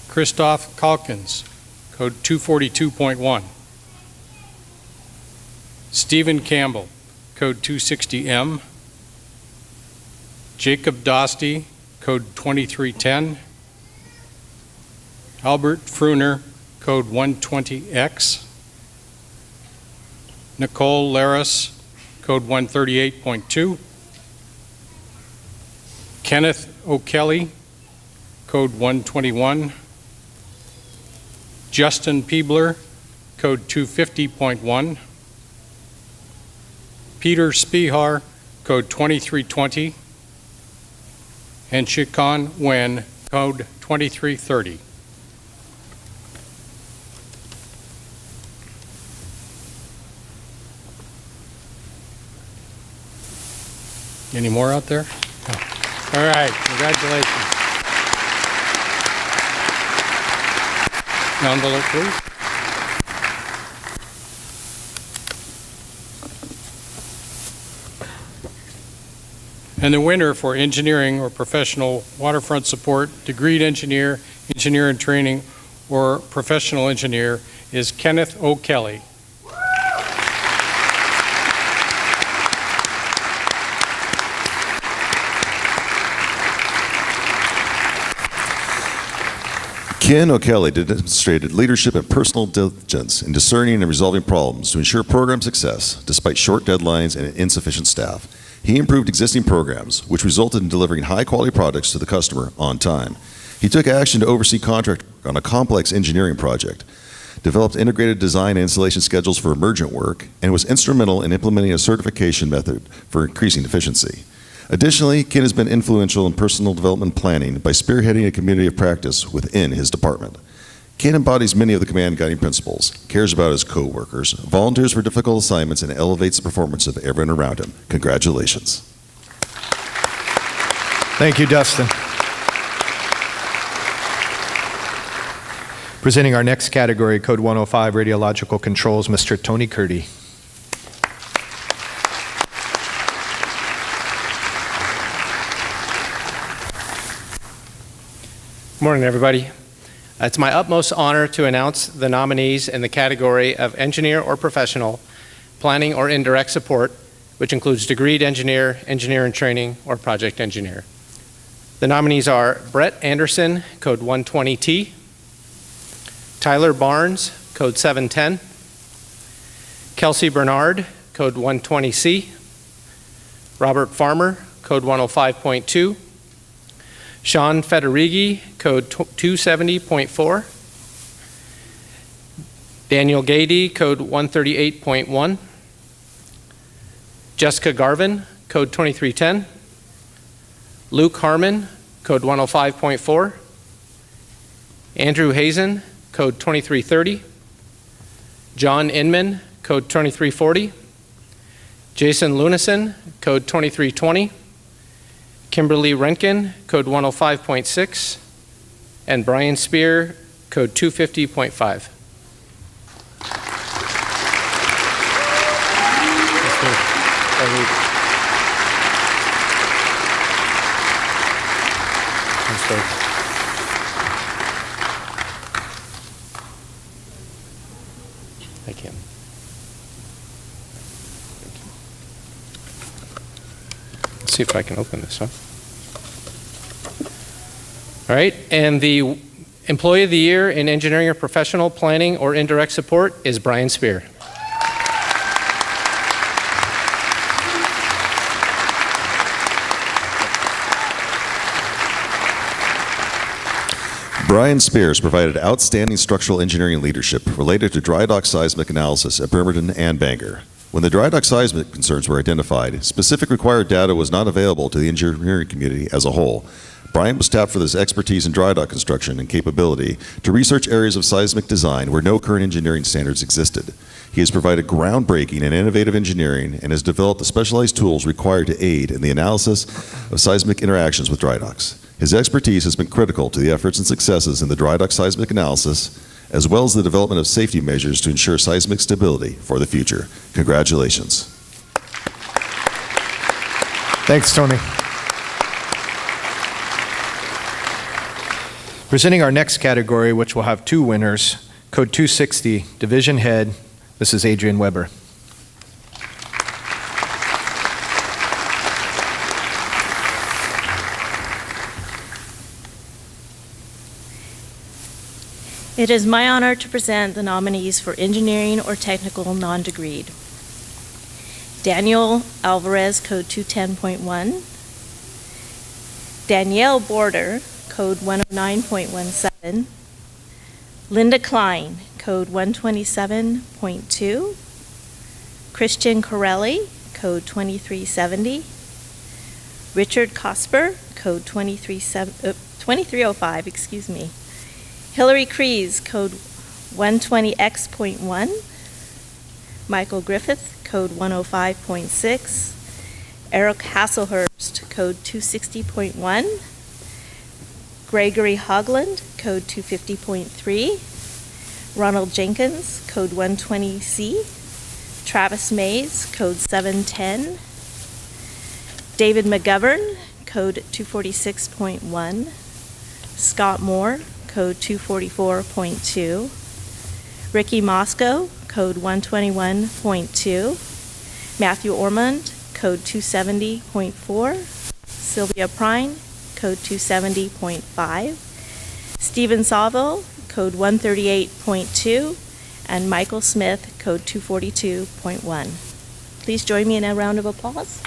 Christoph Calkins, Code 242.1. Stephen Campbell, Code 260M. Jacob Dosty, Code 2310. Albert Fruner, Code 120X. Nicole Laris, Code 138.2. Kenneth O'Kelly, Code 121. Justin Peebler, Code 250.1. Peter Spihar, Code 2320. And Shikon Wen, Code 2330. Any more out there? No. All right, congratulations. Envelope, please. And the winner for Engineering or Professional Waterfront Support, Degreed Engineer, Engineer in Training, or Professional Engineer is Kenneth O'Kelly. Ken O'Kelly demonstrated leadership and personal diligence in discerning and resolving problems to ensure program success despite short deadlines and insufficient staff. He improved existing programs, which resulted in delivering high-quality products to the customer on time. He took action to oversee contract work on a complex engineering project, developed integrated design and installation schedules for emergent work, and was instrumental in implementing a certification method for increasing efficiency. Additionally, Ken has been influential in personal development planning by spearheading a community of practice within his department. Ken embodies many of the command guiding principles, cares about his co-workers, volunteers for difficult assignments, and elevates the performance of everyone around him. Congratulations. Thank you, Dustin. Presenting our next category, Code 105, Radiological Controls, Mr. Tony Curdy. Good morning, everybody. It's my utmost honor to announce the nominees in the category of Engineer or Professional, Planning or Indirect Support, which includes Degreed Engineer, Engineer in Training, or Project Engineer. The nominees are Brett Anderson, Code 120T, Tyler Barnes, Code 710, Kelsey Bernard, Code 120C, Robert Farmer, Code 105.2, Sean Federighi, Code 270.4, Daniel Gady, Code 138.1, Jessica Garvin, Code 2310, Luke Harmon, Code 105.4, Andrew Hazen, Code 2330, John Inman, code 2340. Jason Lunison, code 2320. Kimberly Renkin, code 105.6. And Brian Spear, code 250.5. Thank you. Let's see if I can open this up. All right, and the Employee of the Year in Engineering or Professional Planning or Indirect Support is Brian Spear. Brian Spears provided outstanding structural engineering leadership related to dry dock seismic analysis at Bremerton and Bangor. When the dry dock seismic concerns were identified, specific required data was not available to the engineering community as a whole. Brian was tapped for this expertise in dry dock construction and capability to research areas of seismic design where no current engineering standards existed. He has provided groundbreaking and innovative engineering and has developed the specialized tools required to aid in the analysis of seismic interactions with dry docks. His expertise has been critical to the efforts and successes in the dry dock seismic analysis, as well as the development of safety measures to ensure seismic stability for the future. Congratulations. Thanks, Tony. Presenting our next category, which will have two winners, Code 260, Division Head. This is Adrian Weber. It is my honor to present the nominees for engineering or technical non-degreed. Daniel Alvarez, code 210.1. Danielle Border, code 109.17. Linda Klein, code 127.2. Christian Corelli, code 2370. Richard Cosper, code 2305, excuse me. Hillary Crees, code 120X.1. Michael Griffith, code 105.6. Eric Hasselhurst, code 260.1. Gregory Hogland, code 250.3. Ronald Jenkins, code 120C. Travis Mays, code 710. David McGovern, code 246.1. Scott Moore, code 244.2. Ricky Moscow, code 121.2. Matthew Ormond, code 270.4. Sylvia Prine, code 270.5. Stephen Saville, code 138.2. And Michael Smith, code 242.1. Please join me in a round of applause.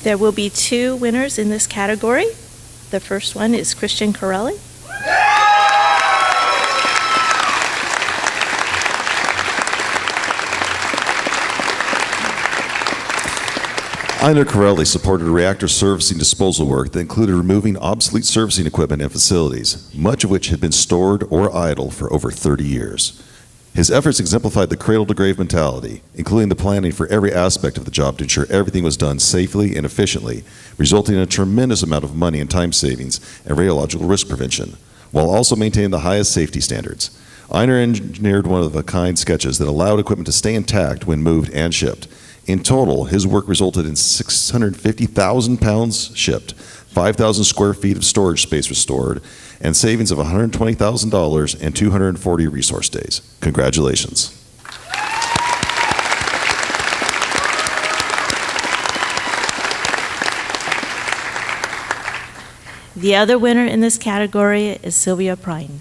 There will be two winners in this category. The first one is Christian Corelli. Ina Corelli supported reactor servicing disposal work that included removing obsolete servicing equipment and facilities, much of which had been stored or idle for over 30 years. His efforts exemplified the cradle-to-grave mentality, including the planning for every aspect of the job to ensure everything was done safely and efficiently, resulting in a tremendous amount of money and time savings and radiological risk prevention, while also maintaining the highest safety standards. Einer engineered one-of-a-kind sketches that allowed equipment to stay intact when moved and shipped. In total, his work resulted in 650,000 pounds shipped, 5,000 square feet of storage space restored, and savings of $120,000 and 240 resource days. Congratulations. The other winner in this category is Sylvia Prine.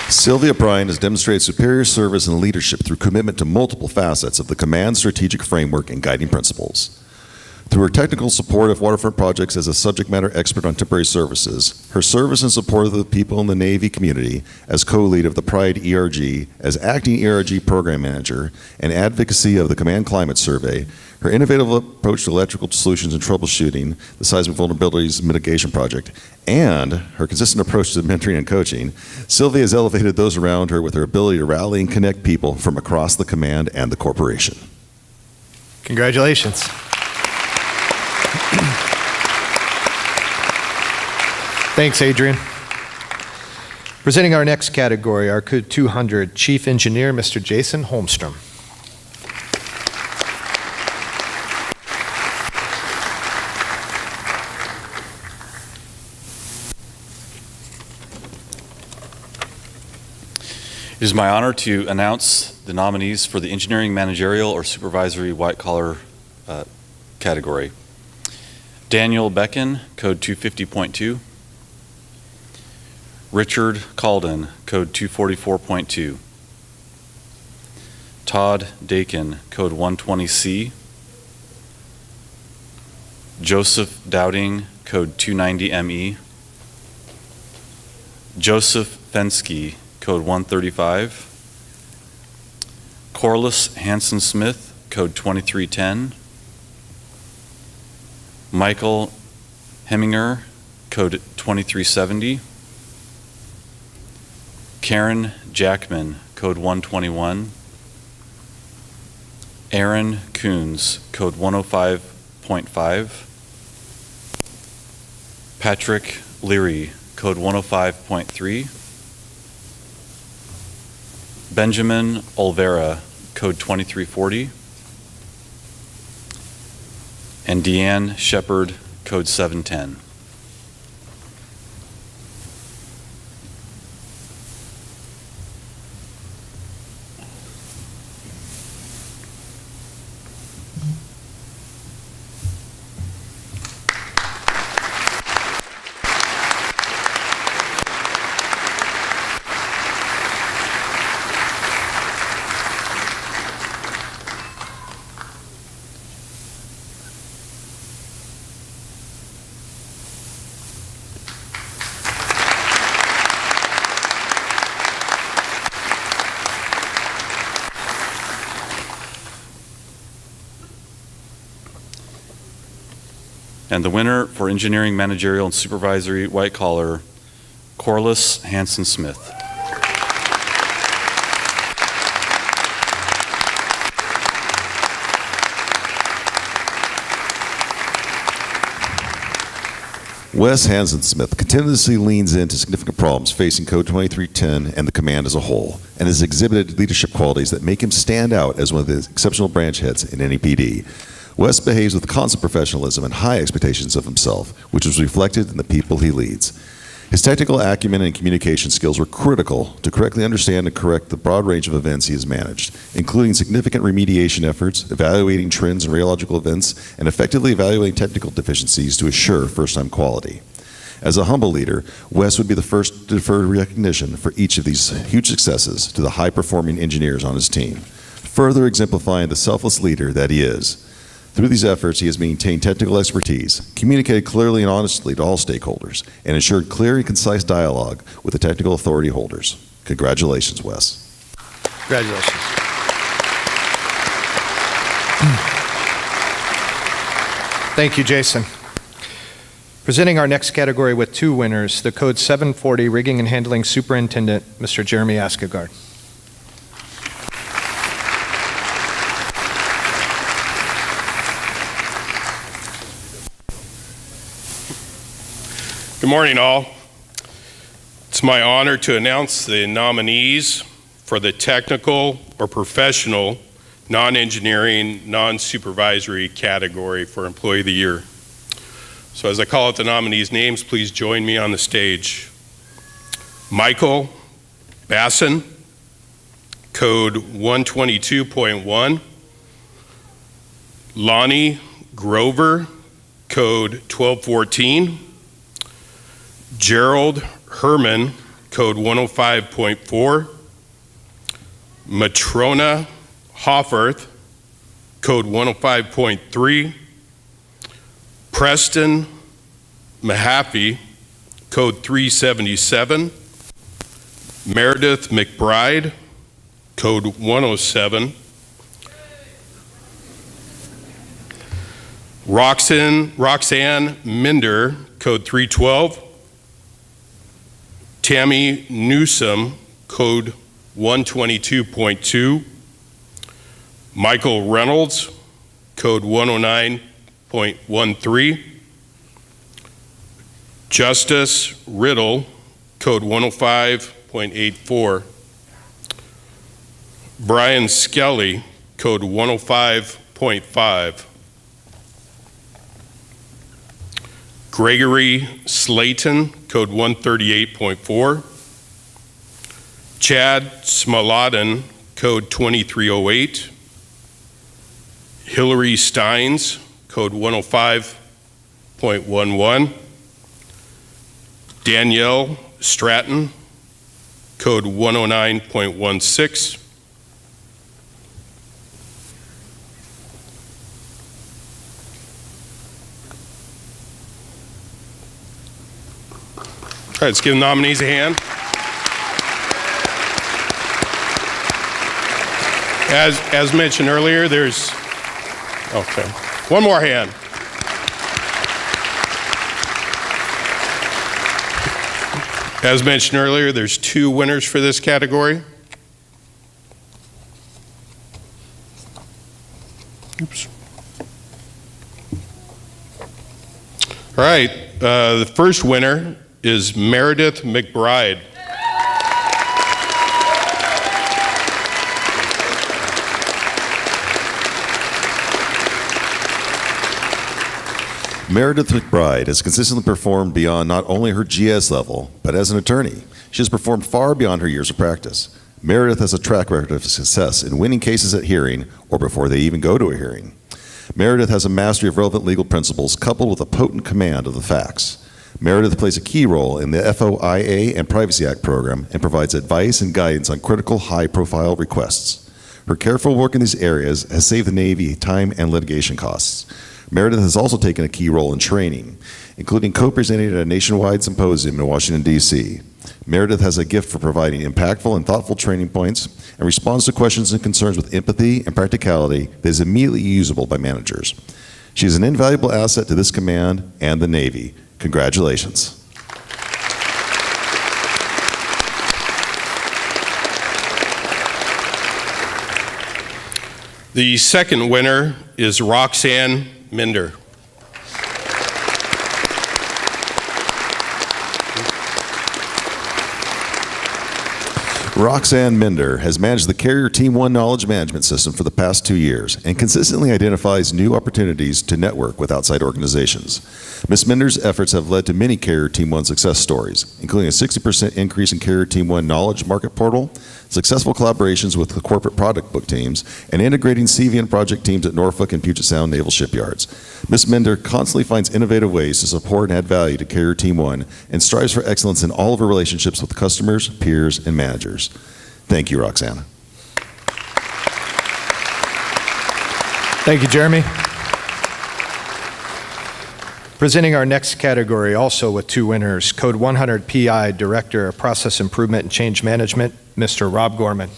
Sylvia Bryan has demonstrated superior service and leadership through commitment to multiple facets of the command strategic framework and guiding principles. Through her technical support of waterfront projects as a subject matter expert on temporary services, her service and support of the people in the Navy community as co-lead of the Pride ERG, as acting ERG program manager, and advocacy of the Command Climate Survey, her innovative approach to electrical solutions and troubleshooting, the Seismic Vulnerabilities Mitigation Project, and her consistent approach to mentoring and coaching, Sylvia has elevated those around her with her ability to rally and connect people from across the command and the corporation. Congratulations. Thanks, Adrian. Presenting our next category, our Code 200 Chief Engineer, Mr. Jason Holmstrom. It is my honor to announce the nominees for the Engineering, Managerial, or Supervisory White-Collar category. Daniel Becken, Code 250.2. Richard Calden, Code 244.2. Todd Dakin, Code 120C. Joseph Dowding, Code 290ME. Joseph Fensky, Code 135. Corliss Hanson Smith, Code 2310. Michael Heminger, Code 2370. Karen Jackman, Code 121. Aaron Coons, Code 105.5. Patrick Leary, Code 105.3. Benjamin Olvera, Code 2340. And Deanne Shepard, Code 710. And the winner for Engineering, Managerial, and Supervisory White Collar, Corliss Hanson Smith. Wes Hansen-Smith continuously leans into significant problems facing Code 2310 and the command as a whole, and has exhibited leadership qualities that make him stand out as one of the exceptional branch heads in any PD. Wes behaves with constant professionalism and high expectations of himself, which is reflected in the people he leads. His technical acumen and communication skills were critical to correctly understand and correct the broad range of events he has managed, including significant remediation efforts, evaluating trends and radiological events, and effectively evaluating technical deficiencies to assure first-time quality. As a humble leader, Wes would be the first to defer recognition for each of these huge successes to the high-performing engineers on his team, further exemplifying the selfless leader that he is. Through these efforts, he has maintained technical expertise, communicated clearly and honestly to all stakeholders, and ensured clear and concise dialogue with the technical authority holders. Congratulations, Wes. Congratulations. Thank you, Jason. Presenting our next category with two winners, the Code 740 Rigging and Handling Superintendent, Mr. Jeremy Askegard. Good morning, all. It's my honor to announce the nominees for the technical or professional, non-engineering, non-supervisory category for Employee of the Year. So as I call out the nominees' names, please join me on the stage. Michael Basson, Code 122.1. Lonnie Grover, Code 1214. Gerald Herman, Code 105.4. Matrona Hofferth, Code 105.3. Preston Mahaffey, Code 377. Meredith McBride, Code 107. Roxanne Minder, Code 312. Tammy Newsom, Code 122.2. Michael Reynolds, Code 109.13. Justice Riddle, Code 105.84. Brian Skelly, Code 105.5. Gregory Slayton, Code 138.4. Chad Smaladen, Code 2308. Hillary Steins, Code 105.11. Danielle Stratton, Code 109.16. All right, let's give the nominees a hand. As mentioned earlier, there's, okay, one more hand. As mentioned earlier, there's 2 winners for this category. Oops. All right, the first winner is Meredith McBride. Meredith McBride has consistently performed beyond not only her GS level, but as an attorney. She has performed far beyond her years of practice. Meredith has a track record of success in winning cases at hearing or before they even go to a hearing. Meredith has a mastery of relevant legal principles coupled with a potent command of the facts. Meredith plays a key role in the FOIA and Privacy Act program and provides advice and guidance on critical high-profile requests. Her careful work in these areas has saved the Navy time and litigation costs. Meredith has also taken a key role in training, including co-presenting at a nationwide symposium in Washington, D.C. Meredith has a gift for providing impactful and thoughtful training points and responds to questions and concerns with empathy and practicality that is immediately usable by managers. She is an invaluable asset to this command and the Navy. Congratulations. The second winner is Roxanne Minder. Roxanne Minder has managed the Carrier Team 1 knowledge management system for the past 2 years and consistently identifies new opportunities to network with outside organizations. Ms. Minder's efforts have led to many Carrier Team 1 success stories, including a 60% increase in Carrier Team 1 knowledge market portal, successful collaborations with the corporate product book teams, and integrating CVN project teams at Norfolk and Puget Sound Naval shipyards. Ms. Minder constantly finds innovative ways to support and add value to Carrier Team 1 and strives for excellence in all of her relationships with customers, peers, and managers. Thank you, Roxana. Thank you, Jeremy. Presenting our next category, also with 2 winners, Code 100 PI, Director of Process Improvement and Change Management, Mr. Rob Gorman.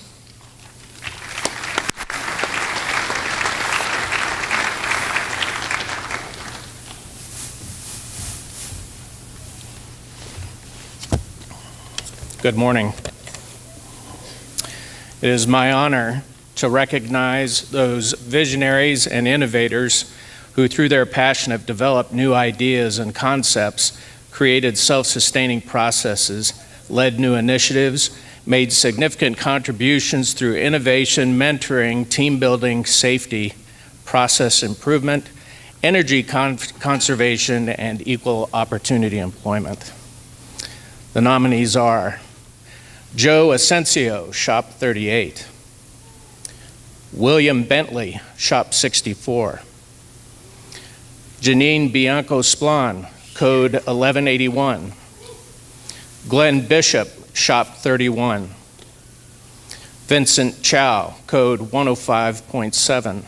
Good morning. It is my honor to recognize those visionaries and innovators who, through their passion, have developed new ideas and concepts, created self-sustaining processes, led new initiatives, made significant contributions through innovation, mentoring, team building, safety, process improvement, energy conservation, and equal opportunity employment. The nominees are Joe Asensio, Shop 38. William Bentley, Shop 64. Janine Bianco Splon, Code 1181. Glenn Bishop, Shop 31. Vincent Chow, Code 105.7.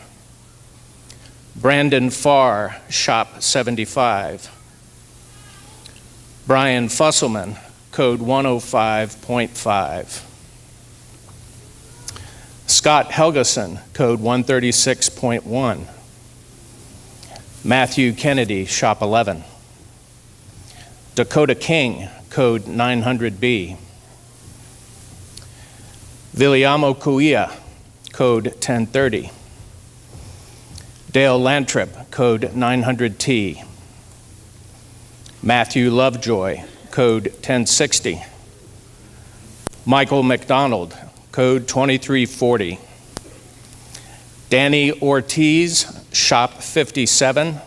Brandon Farr, Shop 75. Brian Fusselman, Code 105.5. Scott Helgeson, Code 136.1. Matthew Kennedy, Shop 11. Dakota King, Code 900B. Viliamo Cuia, Code 1030. Dale Lantrip, Code 900T. Matthew Lovejoy, Code 1060. Michael McDonald, Code 2340. Danny Ortiz, Shop 57.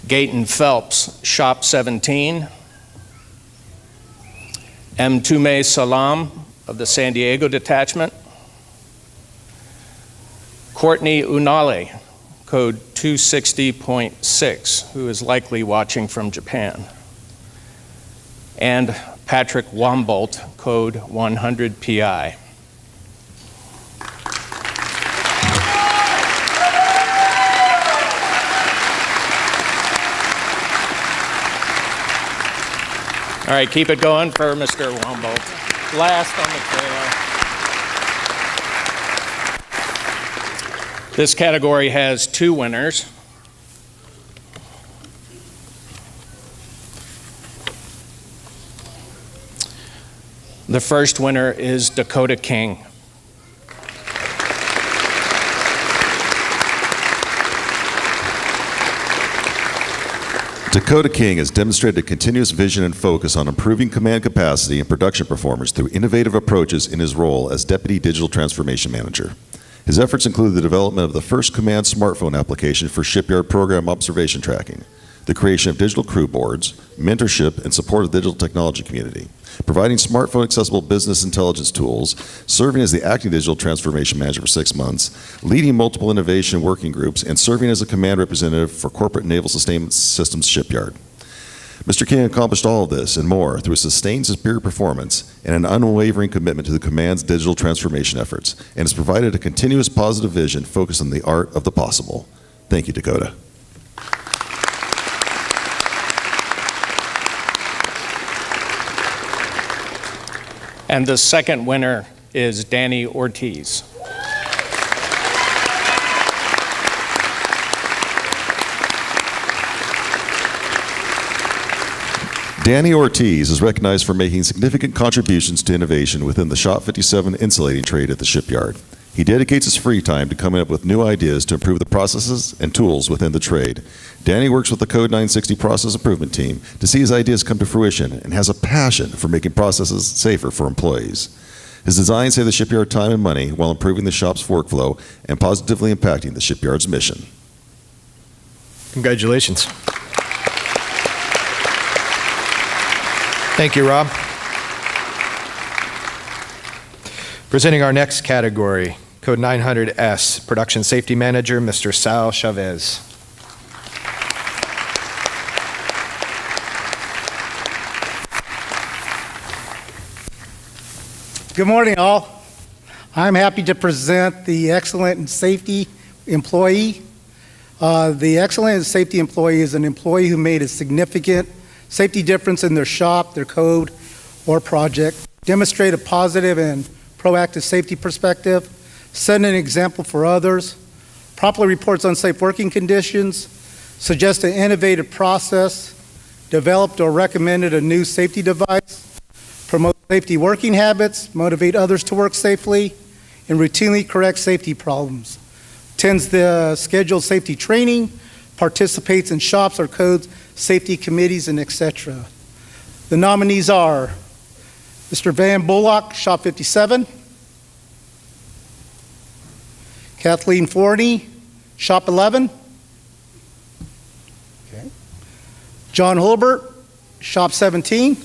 Gayton Phelps, Shop 17. M. Tume Salam of the San Diego Detachment. Courtney Unale, Code 260.6, who is likely watching from Japan. And Patrick Wambolt, Code 100 PI. All right, keep it going for Mr. Wambolt. Last on the trail. This category has 2 winners. The first winner is Dakota King. Dakota King has demonstrated a continuous vision and focus on improving command capacity and production performance through innovative approaches in his role as Deputy Digital Transformation Manager. His efforts include the development of the first command smartphone application for shipyard program observation tracking, the creation of digital crew boards, mentorship and support of the digital technology community, providing smartphone accessible business intelligence tools, serving as the acting digital transformation manager for 6 months, leading multiple innovation working groups, and serving as a command representative for corporate naval sustainment systems shipyard. Mr. King accomplished all of this and more through a sustained superior performance and an unwavering commitment to the command's digital transformation efforts, and has provided a continuous positive vision focused on the art of the possible. Thank you, Dakota. And the second winner is Danny Ortiz. Danny Ortiz is recognized for making significant contributions to innovation within the Shop 57 insulating trade at the shipyard. He dedicates his free time to coming up with new ideas to improve the processes and tools within the trade. Danny works with the Code 960 process improvement team to see his ideas come to fruition and has a passion for making processes safer for employees. His designs save the shipyard time and money while improving the shop's workflow and positively impacting the shipyard's mission. Congratulations. Thank you, Rob. Presenting our next category, Code 900S, Production Safety Manager, Mr. Sal Chavez. Good morning, all. I'm happy to present the Excellent and Safety Employee. The Excellent and Safety Employee is an employee who made a significant safety difference in their shop, their code, or project, demonstrate a positive and proactive safety perspective, set an example for others, properly reports unsafe working conditions, suggest an innovative process, developed or recommended a new safety device, promote safety working habits, motivate others to work safely, and routinely correct safety problems, attends the scheduled safety training, participates in shops or codes, safety committees, and etc. The nominees are Mr. Van Bullock, Shop 57, Kathleen Forney, Shop 11, okay. John Hulbert, Shop 17,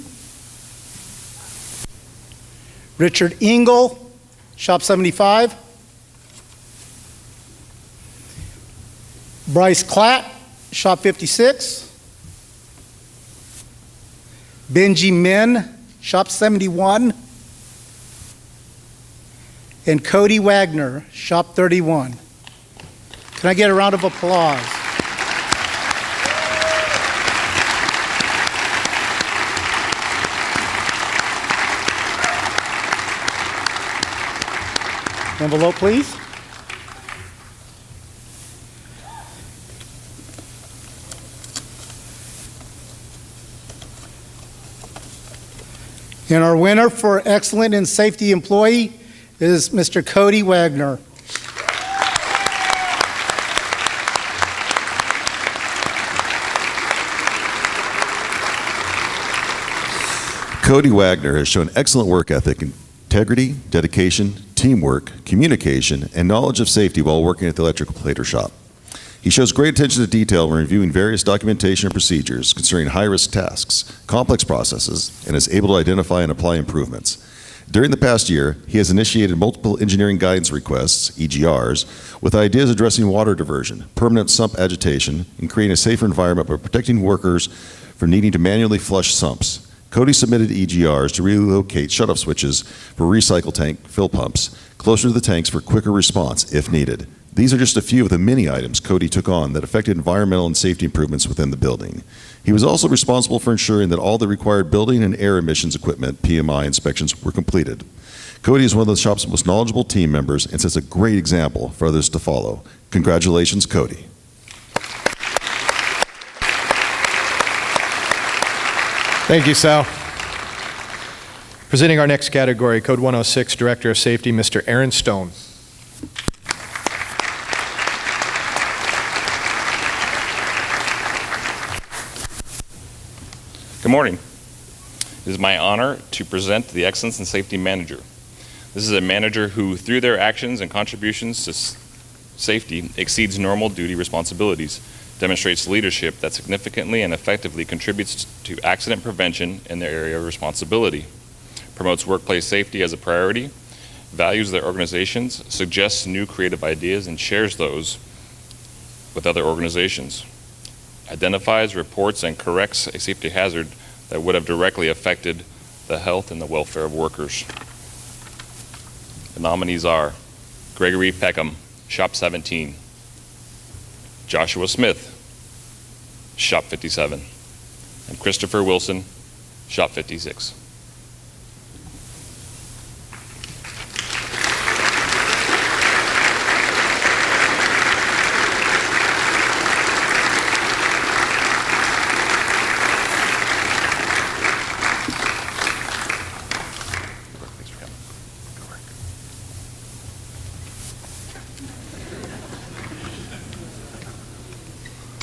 Richard Engel, Shop 75, Bryce Klatt, Shop 56, Benji Min, Shop 71, and Cody Wagner, Shop 31. Can I get a round of applause? Envelope, please. And our winner for Excellent in Safety Employee is Mr. Cody Wagner. Cody Wagner has shown excellent work ethic, integrity, dedication, teamwork, communication, and knowledge of safety while working at the electrical plater shop. He shows great attention to detail when reviewing various documentation and procedures concerning high-risk tasks, complex processes, and is able to identify and apply improvements. During the past year, he has initiated multiple engineering guidance requests, EGRs, with ideas addressing water diversion, permanent sump agitation, and creating a safer environment by protecting workers from needing to manually flush sumps. Cody submitted EGRs to relocate shut-off switches for recycle tank fill pumps closer to the tanks for quicker response if needed. These are just a few of the many items Cody took on that affected environmental and safety improvements within the building. He was also responsible for ensuring that all the required building and air emissions equipment PMI inspections were completed. Cody is one of the shop's most knowledgeable team members and sets a great example for others to follow. Congratulations, Cody. Thank you, Sal. Presenting our next category, Code 106, Director of Safety, Mr. Aaron Stone. Good morning. It is my honor to present the Excellence in Safety Manager. This is a manager who, through their actions and contributions to safety, exceeds normal duty responsibilities, demonstrates leadership that significantly and effectively contributes to accident prevention in their area of responsibility, promotes workplace safety as a priority, values their organizations, suggests new creative ideas, and shares those with other organizations, identifies, reports, and corrects a safety hazard that would have directly affected the health and the welfare of workers. The nominees are Gregory Peckham, Shop 17, Joshua Smith, Shop 57, and Christopher Wilson, Shop 56.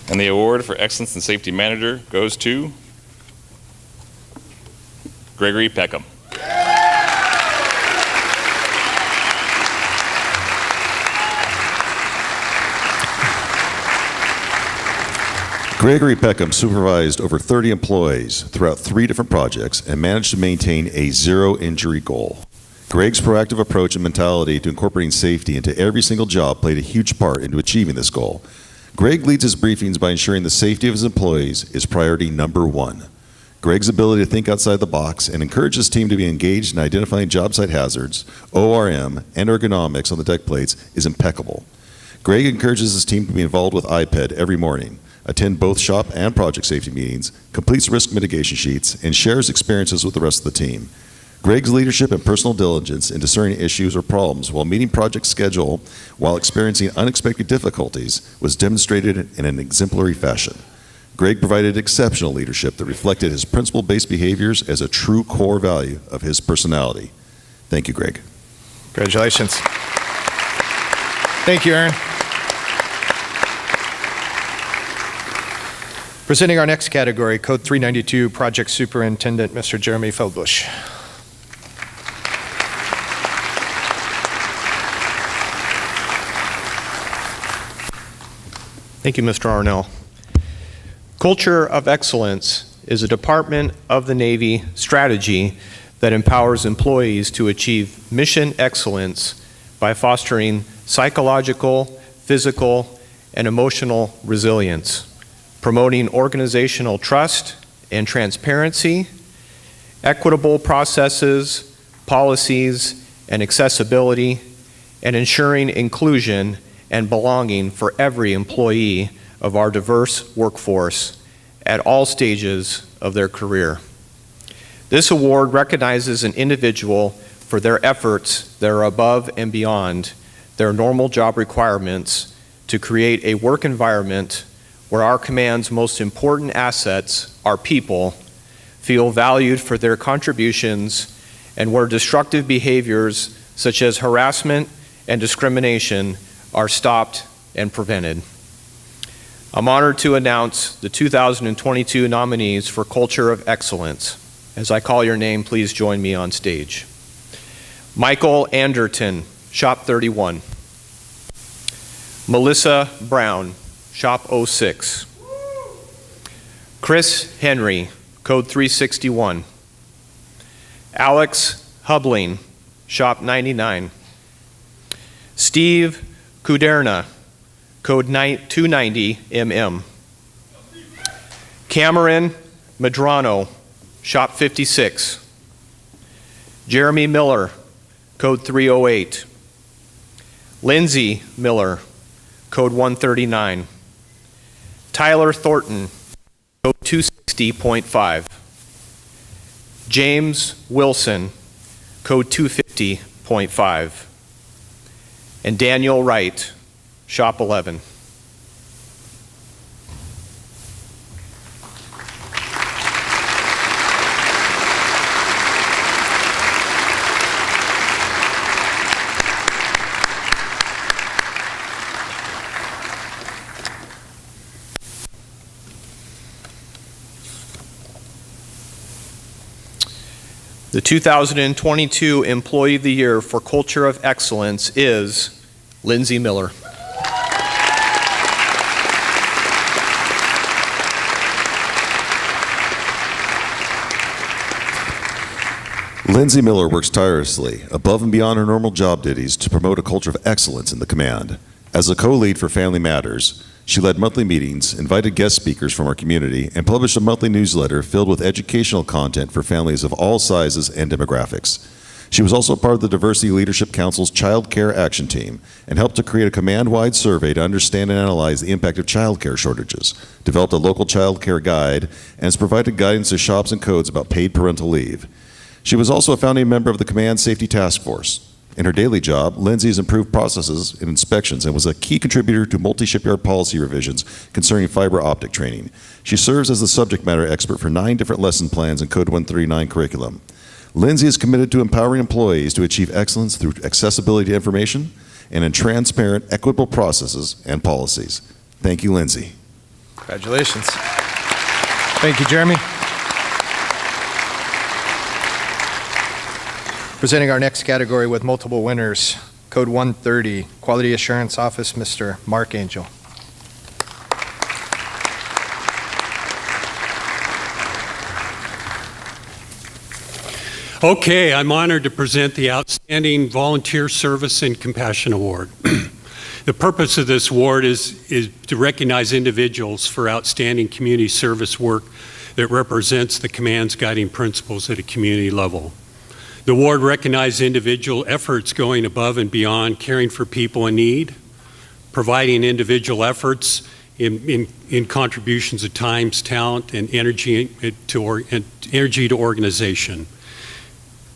And the award for Excellence in Safety Manager goes to Gregory Peckham. Gregory Peckham supervised over 30 employees throughout 3 different projects and managed to maintain a zero-injury goal. Greg's proactive approach and mentality to incorporating safety into every single job played a huge part into achieving this goal. Greg leads his briefings by ensuring the safety of his employees is priority number 1. Greg's ability to think outside the box and encourage his team to be engaged in identifying job site hazards, ORM, and ergonomics on the deck plates is impeccable. Greg encourages his team to be involved with IPED every morning, attend both shop and project safety meetings, completes risk mitigation sheets, and shares experiences with the rest of the team. Greg's leadership and personal diligence in discerning issues or problems while meeting project schedule while experiencing unexpected difficulties was demonstrated in an exemplary fashion. Greg provided exceptional leadership that reflected his principle-based behaviors as a true core value of his personality. Thank you, Greg. Congratulations. Thank you, Aaron. Presenting our next category, Code 392, Project Superintendent, Mr. Jeremy Feldbush. Thank you, Mr. Arnell. Culture of Excellence is a Department of the Navy strategy that empowers employees to achieve mission excellence by fostering psychological, physical, and emotional resilience, promoting organizational trust and transparency, equitable processes, policies, and accessibility, and ensuring inclusion and belonging for every employee of our diverse workforce at all stages of their career. This award recognizes an individual for their efforts that are above and beyond their normal job requirements to create a work environment where our command's most important assets, our people, feel valued for their contributions and where destructive behaviors such as harassment and discrimination are stopped and prevented. I'm honored to announce the 2022 nominees for Culture of Excellence. As I call your name, please join me on stage. Michael Anderton, Shop 31. Melissa Brown, Shop 06. Chris Henry, Code 361. Alex Hubling, Shop 99. Steve Kuderna, Code 290 MM. Cameron Medrano, Shop 56. Jeremy Miller, Code 308. Lindsay Miller, Code 139. Tyler Thornton, Code 260.5. James Wilson, Code 250.5. And Daniel Wright, Shop 11. The 2022 Employee of the Year for Culture of Excellence is Lindsay Miller. Lindsay Miller works tirelessly, above and beyond her normal job duties, to promote a culture of excellence in the command. As a co-lead for Family Matters, she led monthly meetings, invited guest speakers from our community, and published a monthly newsletter filled with educational content for families of all sizes and demographics. She was also part of the Diversity Leadership Council's Child Care Action Team and helped to create a command-wide survey to understand and analyze the impact of child care shortages, developed a local child care guide, and has provided guidance to shops and codes about paid parental leave. She was also a founding member of the Command Safety Task Force. In her daily job, Lindsay has improved processes and inspections and was a key contributor to multi-shipyard policy revisions concerning fiber optic training. She serves as the subject matter expert for 9 different lesson plans in Code 139 curriculum. Lindsay is committed to empowering employees to achieve excellence through accessibility to information and in transparent, equitable processes and policies. Thank you, Lindsay. Congratulations. Thank you, Jeremy. Presenting our next category with multiple winners, Code 130, Quality Assurance Office, Mr. Mark Angel. Okay, I'm honored to present the Outstanding Volunteer Service and Compassion Award. The purpose of this award is to recognize individuals for outstanding community service work that represents the command's guiding principles at a community level. The award recognizes individual efforts going above and beyond caring for people in need, providing individual efforts in contributions of time, talent, and energy to organization.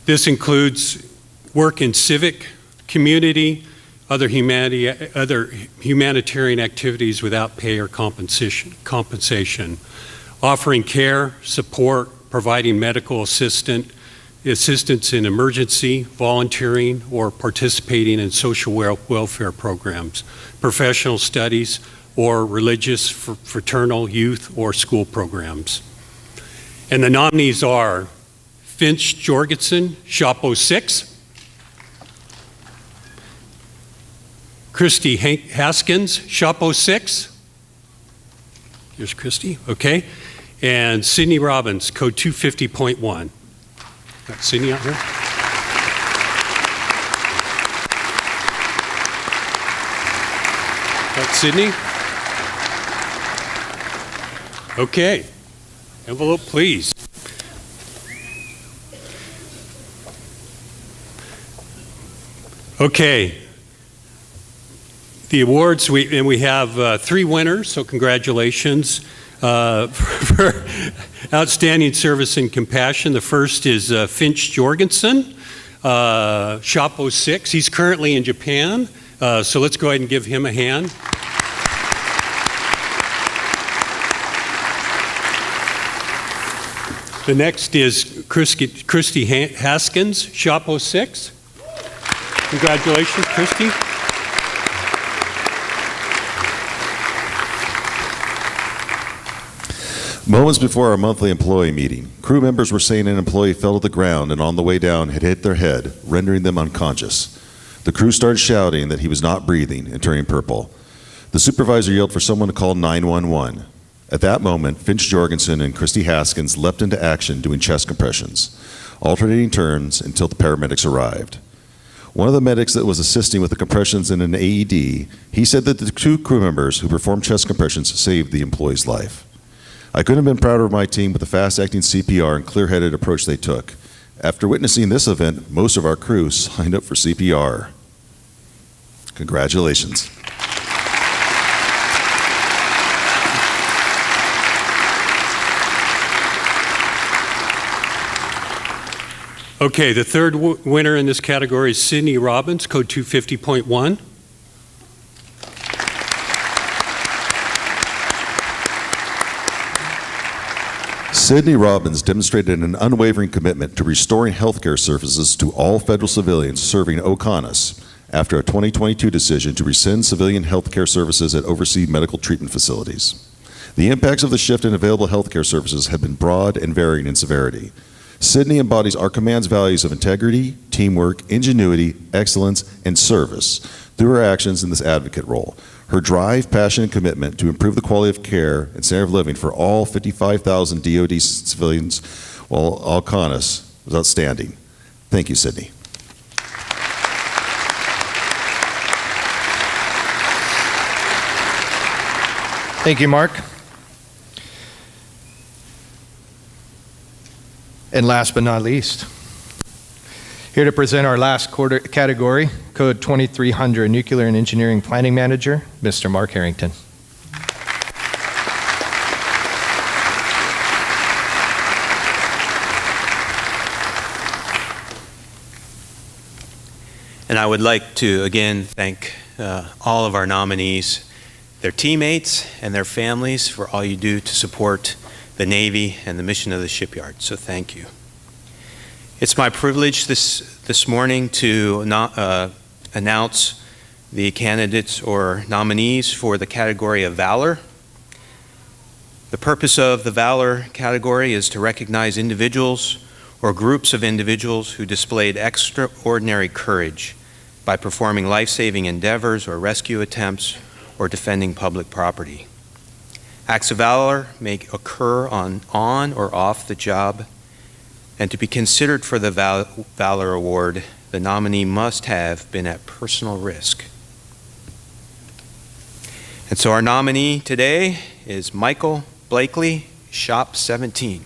This includes work in civic, community, other humanitarian activities without pay or compensation, offering care, support, providing medical assistance in emergency, volunteering, or participating in social welfare programs, professional studies, or religious, fraternal, youth, or school programs. And the nominees are Finch Jorgensen, Shop 06, Christy Haskins, Shop 06. Here's Christy, okay. And Sydney Robbins, Code 250.1. Got Sydney out here? Got Sydney? Okay. Envelope, please. Okay. The awards, we have 3 winners, so congratulations for outstanding service and compassion. The first is Finch Jorgensen, Shop 06. He's currently in Japan, so let's go ahead and give him a hand. The next is Christy Haskins, Shop 06. Congratulations, Christy. Moments before our monthly employee meeting, crew members were saying an employee fell to the ground and on the way down had hit their head, rendering them unconscious. The crew started shouting that he was not breathing and turning purple. The supervisor yelled for someone to call 911. At that moment, Finch Jorgensen and Christy Haskins leapt into action doing chest compressions, alternating turns until the paramedics arrived. One of the medics that was assisting with the compressions in an AED, he said that the 2 crew members who performed chest compressions saved the employee's life. I couldn't have been prouder of my team with the fast-acting CPR and clear-headed approach they took. After witnessing this event, most of our crew signed up for CPR. Congratulations. Okay, the third winner in this category is Sydney Robbins, code 250.1. Sydney Robbins demonstrated an unwavering commitment to restoring healthcare services to all federal civilians serving Oconus after a 2022 decision to rescind civilian healthcare services at overseas medical treatment facilities. The impacts of the shift in available healthcare services have been broad and varying in severity. Sydney embodies our command's values of integrity, teamwork, ingenuity, excellence, and service through her actions in this advocate role. Her drive, passion, and commitment to improve the quality of care and standard of living for all 55,000 DoD civilians while Oconus was outstanding. Thank you, Sydney. Thank you, Mark. And last but not least, here to present our last quarter category, code 2300, Nuclear and Engineering Planning Manager, Mr. Mark Harrington. And I would like to again thank all of our nominees, their teammates, and their families for all you do to support the Navy and the mission of the shipyard. So thank you. It's my privilege this morning to announce the candidates or nominees for the category of Valor. The purpose of the Valor category is to recognize individuals or groups of individuals who displayed extraordinary courage by performing life-saving endeavors or rescue attempts or defending public property. Acts of valor may occur on or off the job, and to be considered for the Valor Award, the nominee must have been at personal risk. And so our nominee today is Michael Blakely, Shop 17.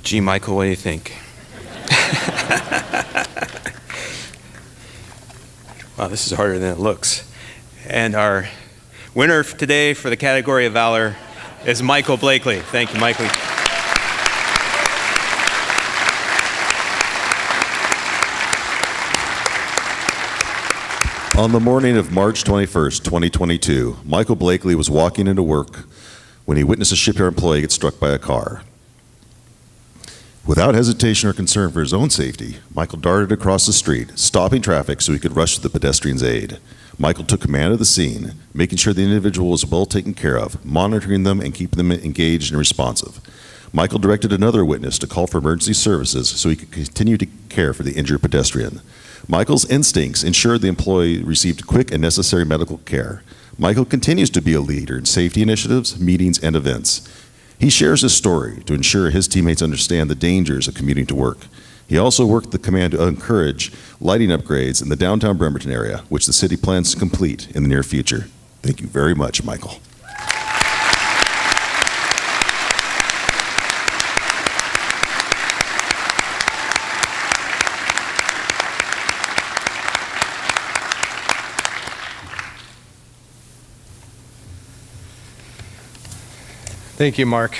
Gee, Michael, what do you think? Wow, this is harder than it looks. And our winner today for the category of Valor is Michael Blakely. Thank you, Michael. On the morning of March 21st, 2022, Michael Blakely was walking into work when he witnessed a shipyard employee get struck by a car. Without hesitation or concern for his own safety, Michael darted across the street, stopping traffic so he could rush to the pedestrian's aid. Michael took command of the scene, making sure the individual was well taken care of, monitoring them and keeping them engaged and responsive. Michael directed another witness to call for emergency services so he could continue to care for the injured pedestrian. Michael's instincts ensured the employee received quick and necessary medical care. Michael continues to be a leader in safety initiatives, meetings, and events. He shares his story to ensure his teammates understand the dangers of commuting to work. He also worked the command to encourage lighting upgrades in the downtown Bremerton area, which the city plans to complete in the near future. Thank you very much, Michael. Thank you, Mark.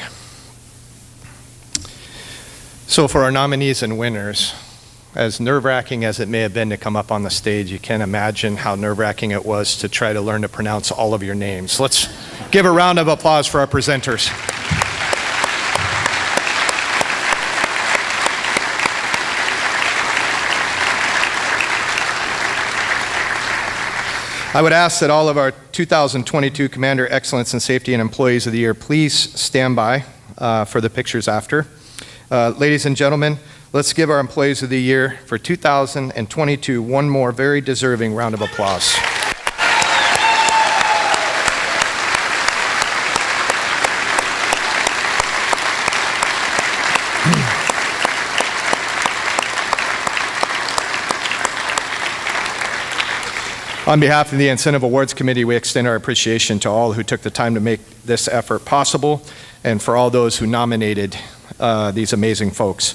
So for our nominees and winners, as nerve-wracking as it may have been to come up on the stage, you can imagine how nerve-wracking it was to try to learn to pronounce all of your names. Let's give a round of applause for our presenters. I would ask that all of our 2022 Commander Excellence in Safety and Employees of the Year please stand by for the pictures after. Ladies and gentlemen, let's give our Employees of the Year for 2022 one more very deserving round of applause. On behalf of the Incentive Awards Committee, we extend our appreciation to all who took the time to make this effort possible and for all those who nominated these amazing folks.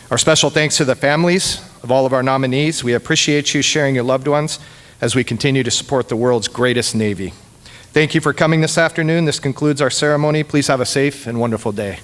Our special thanks to the families of all of our nominees. We appreciate you sharing your loved ones as we continue to support the world's greatest Navy. Thank you for coming this afternoon. This concludes our ceremony. Please have a safe and wonderful day.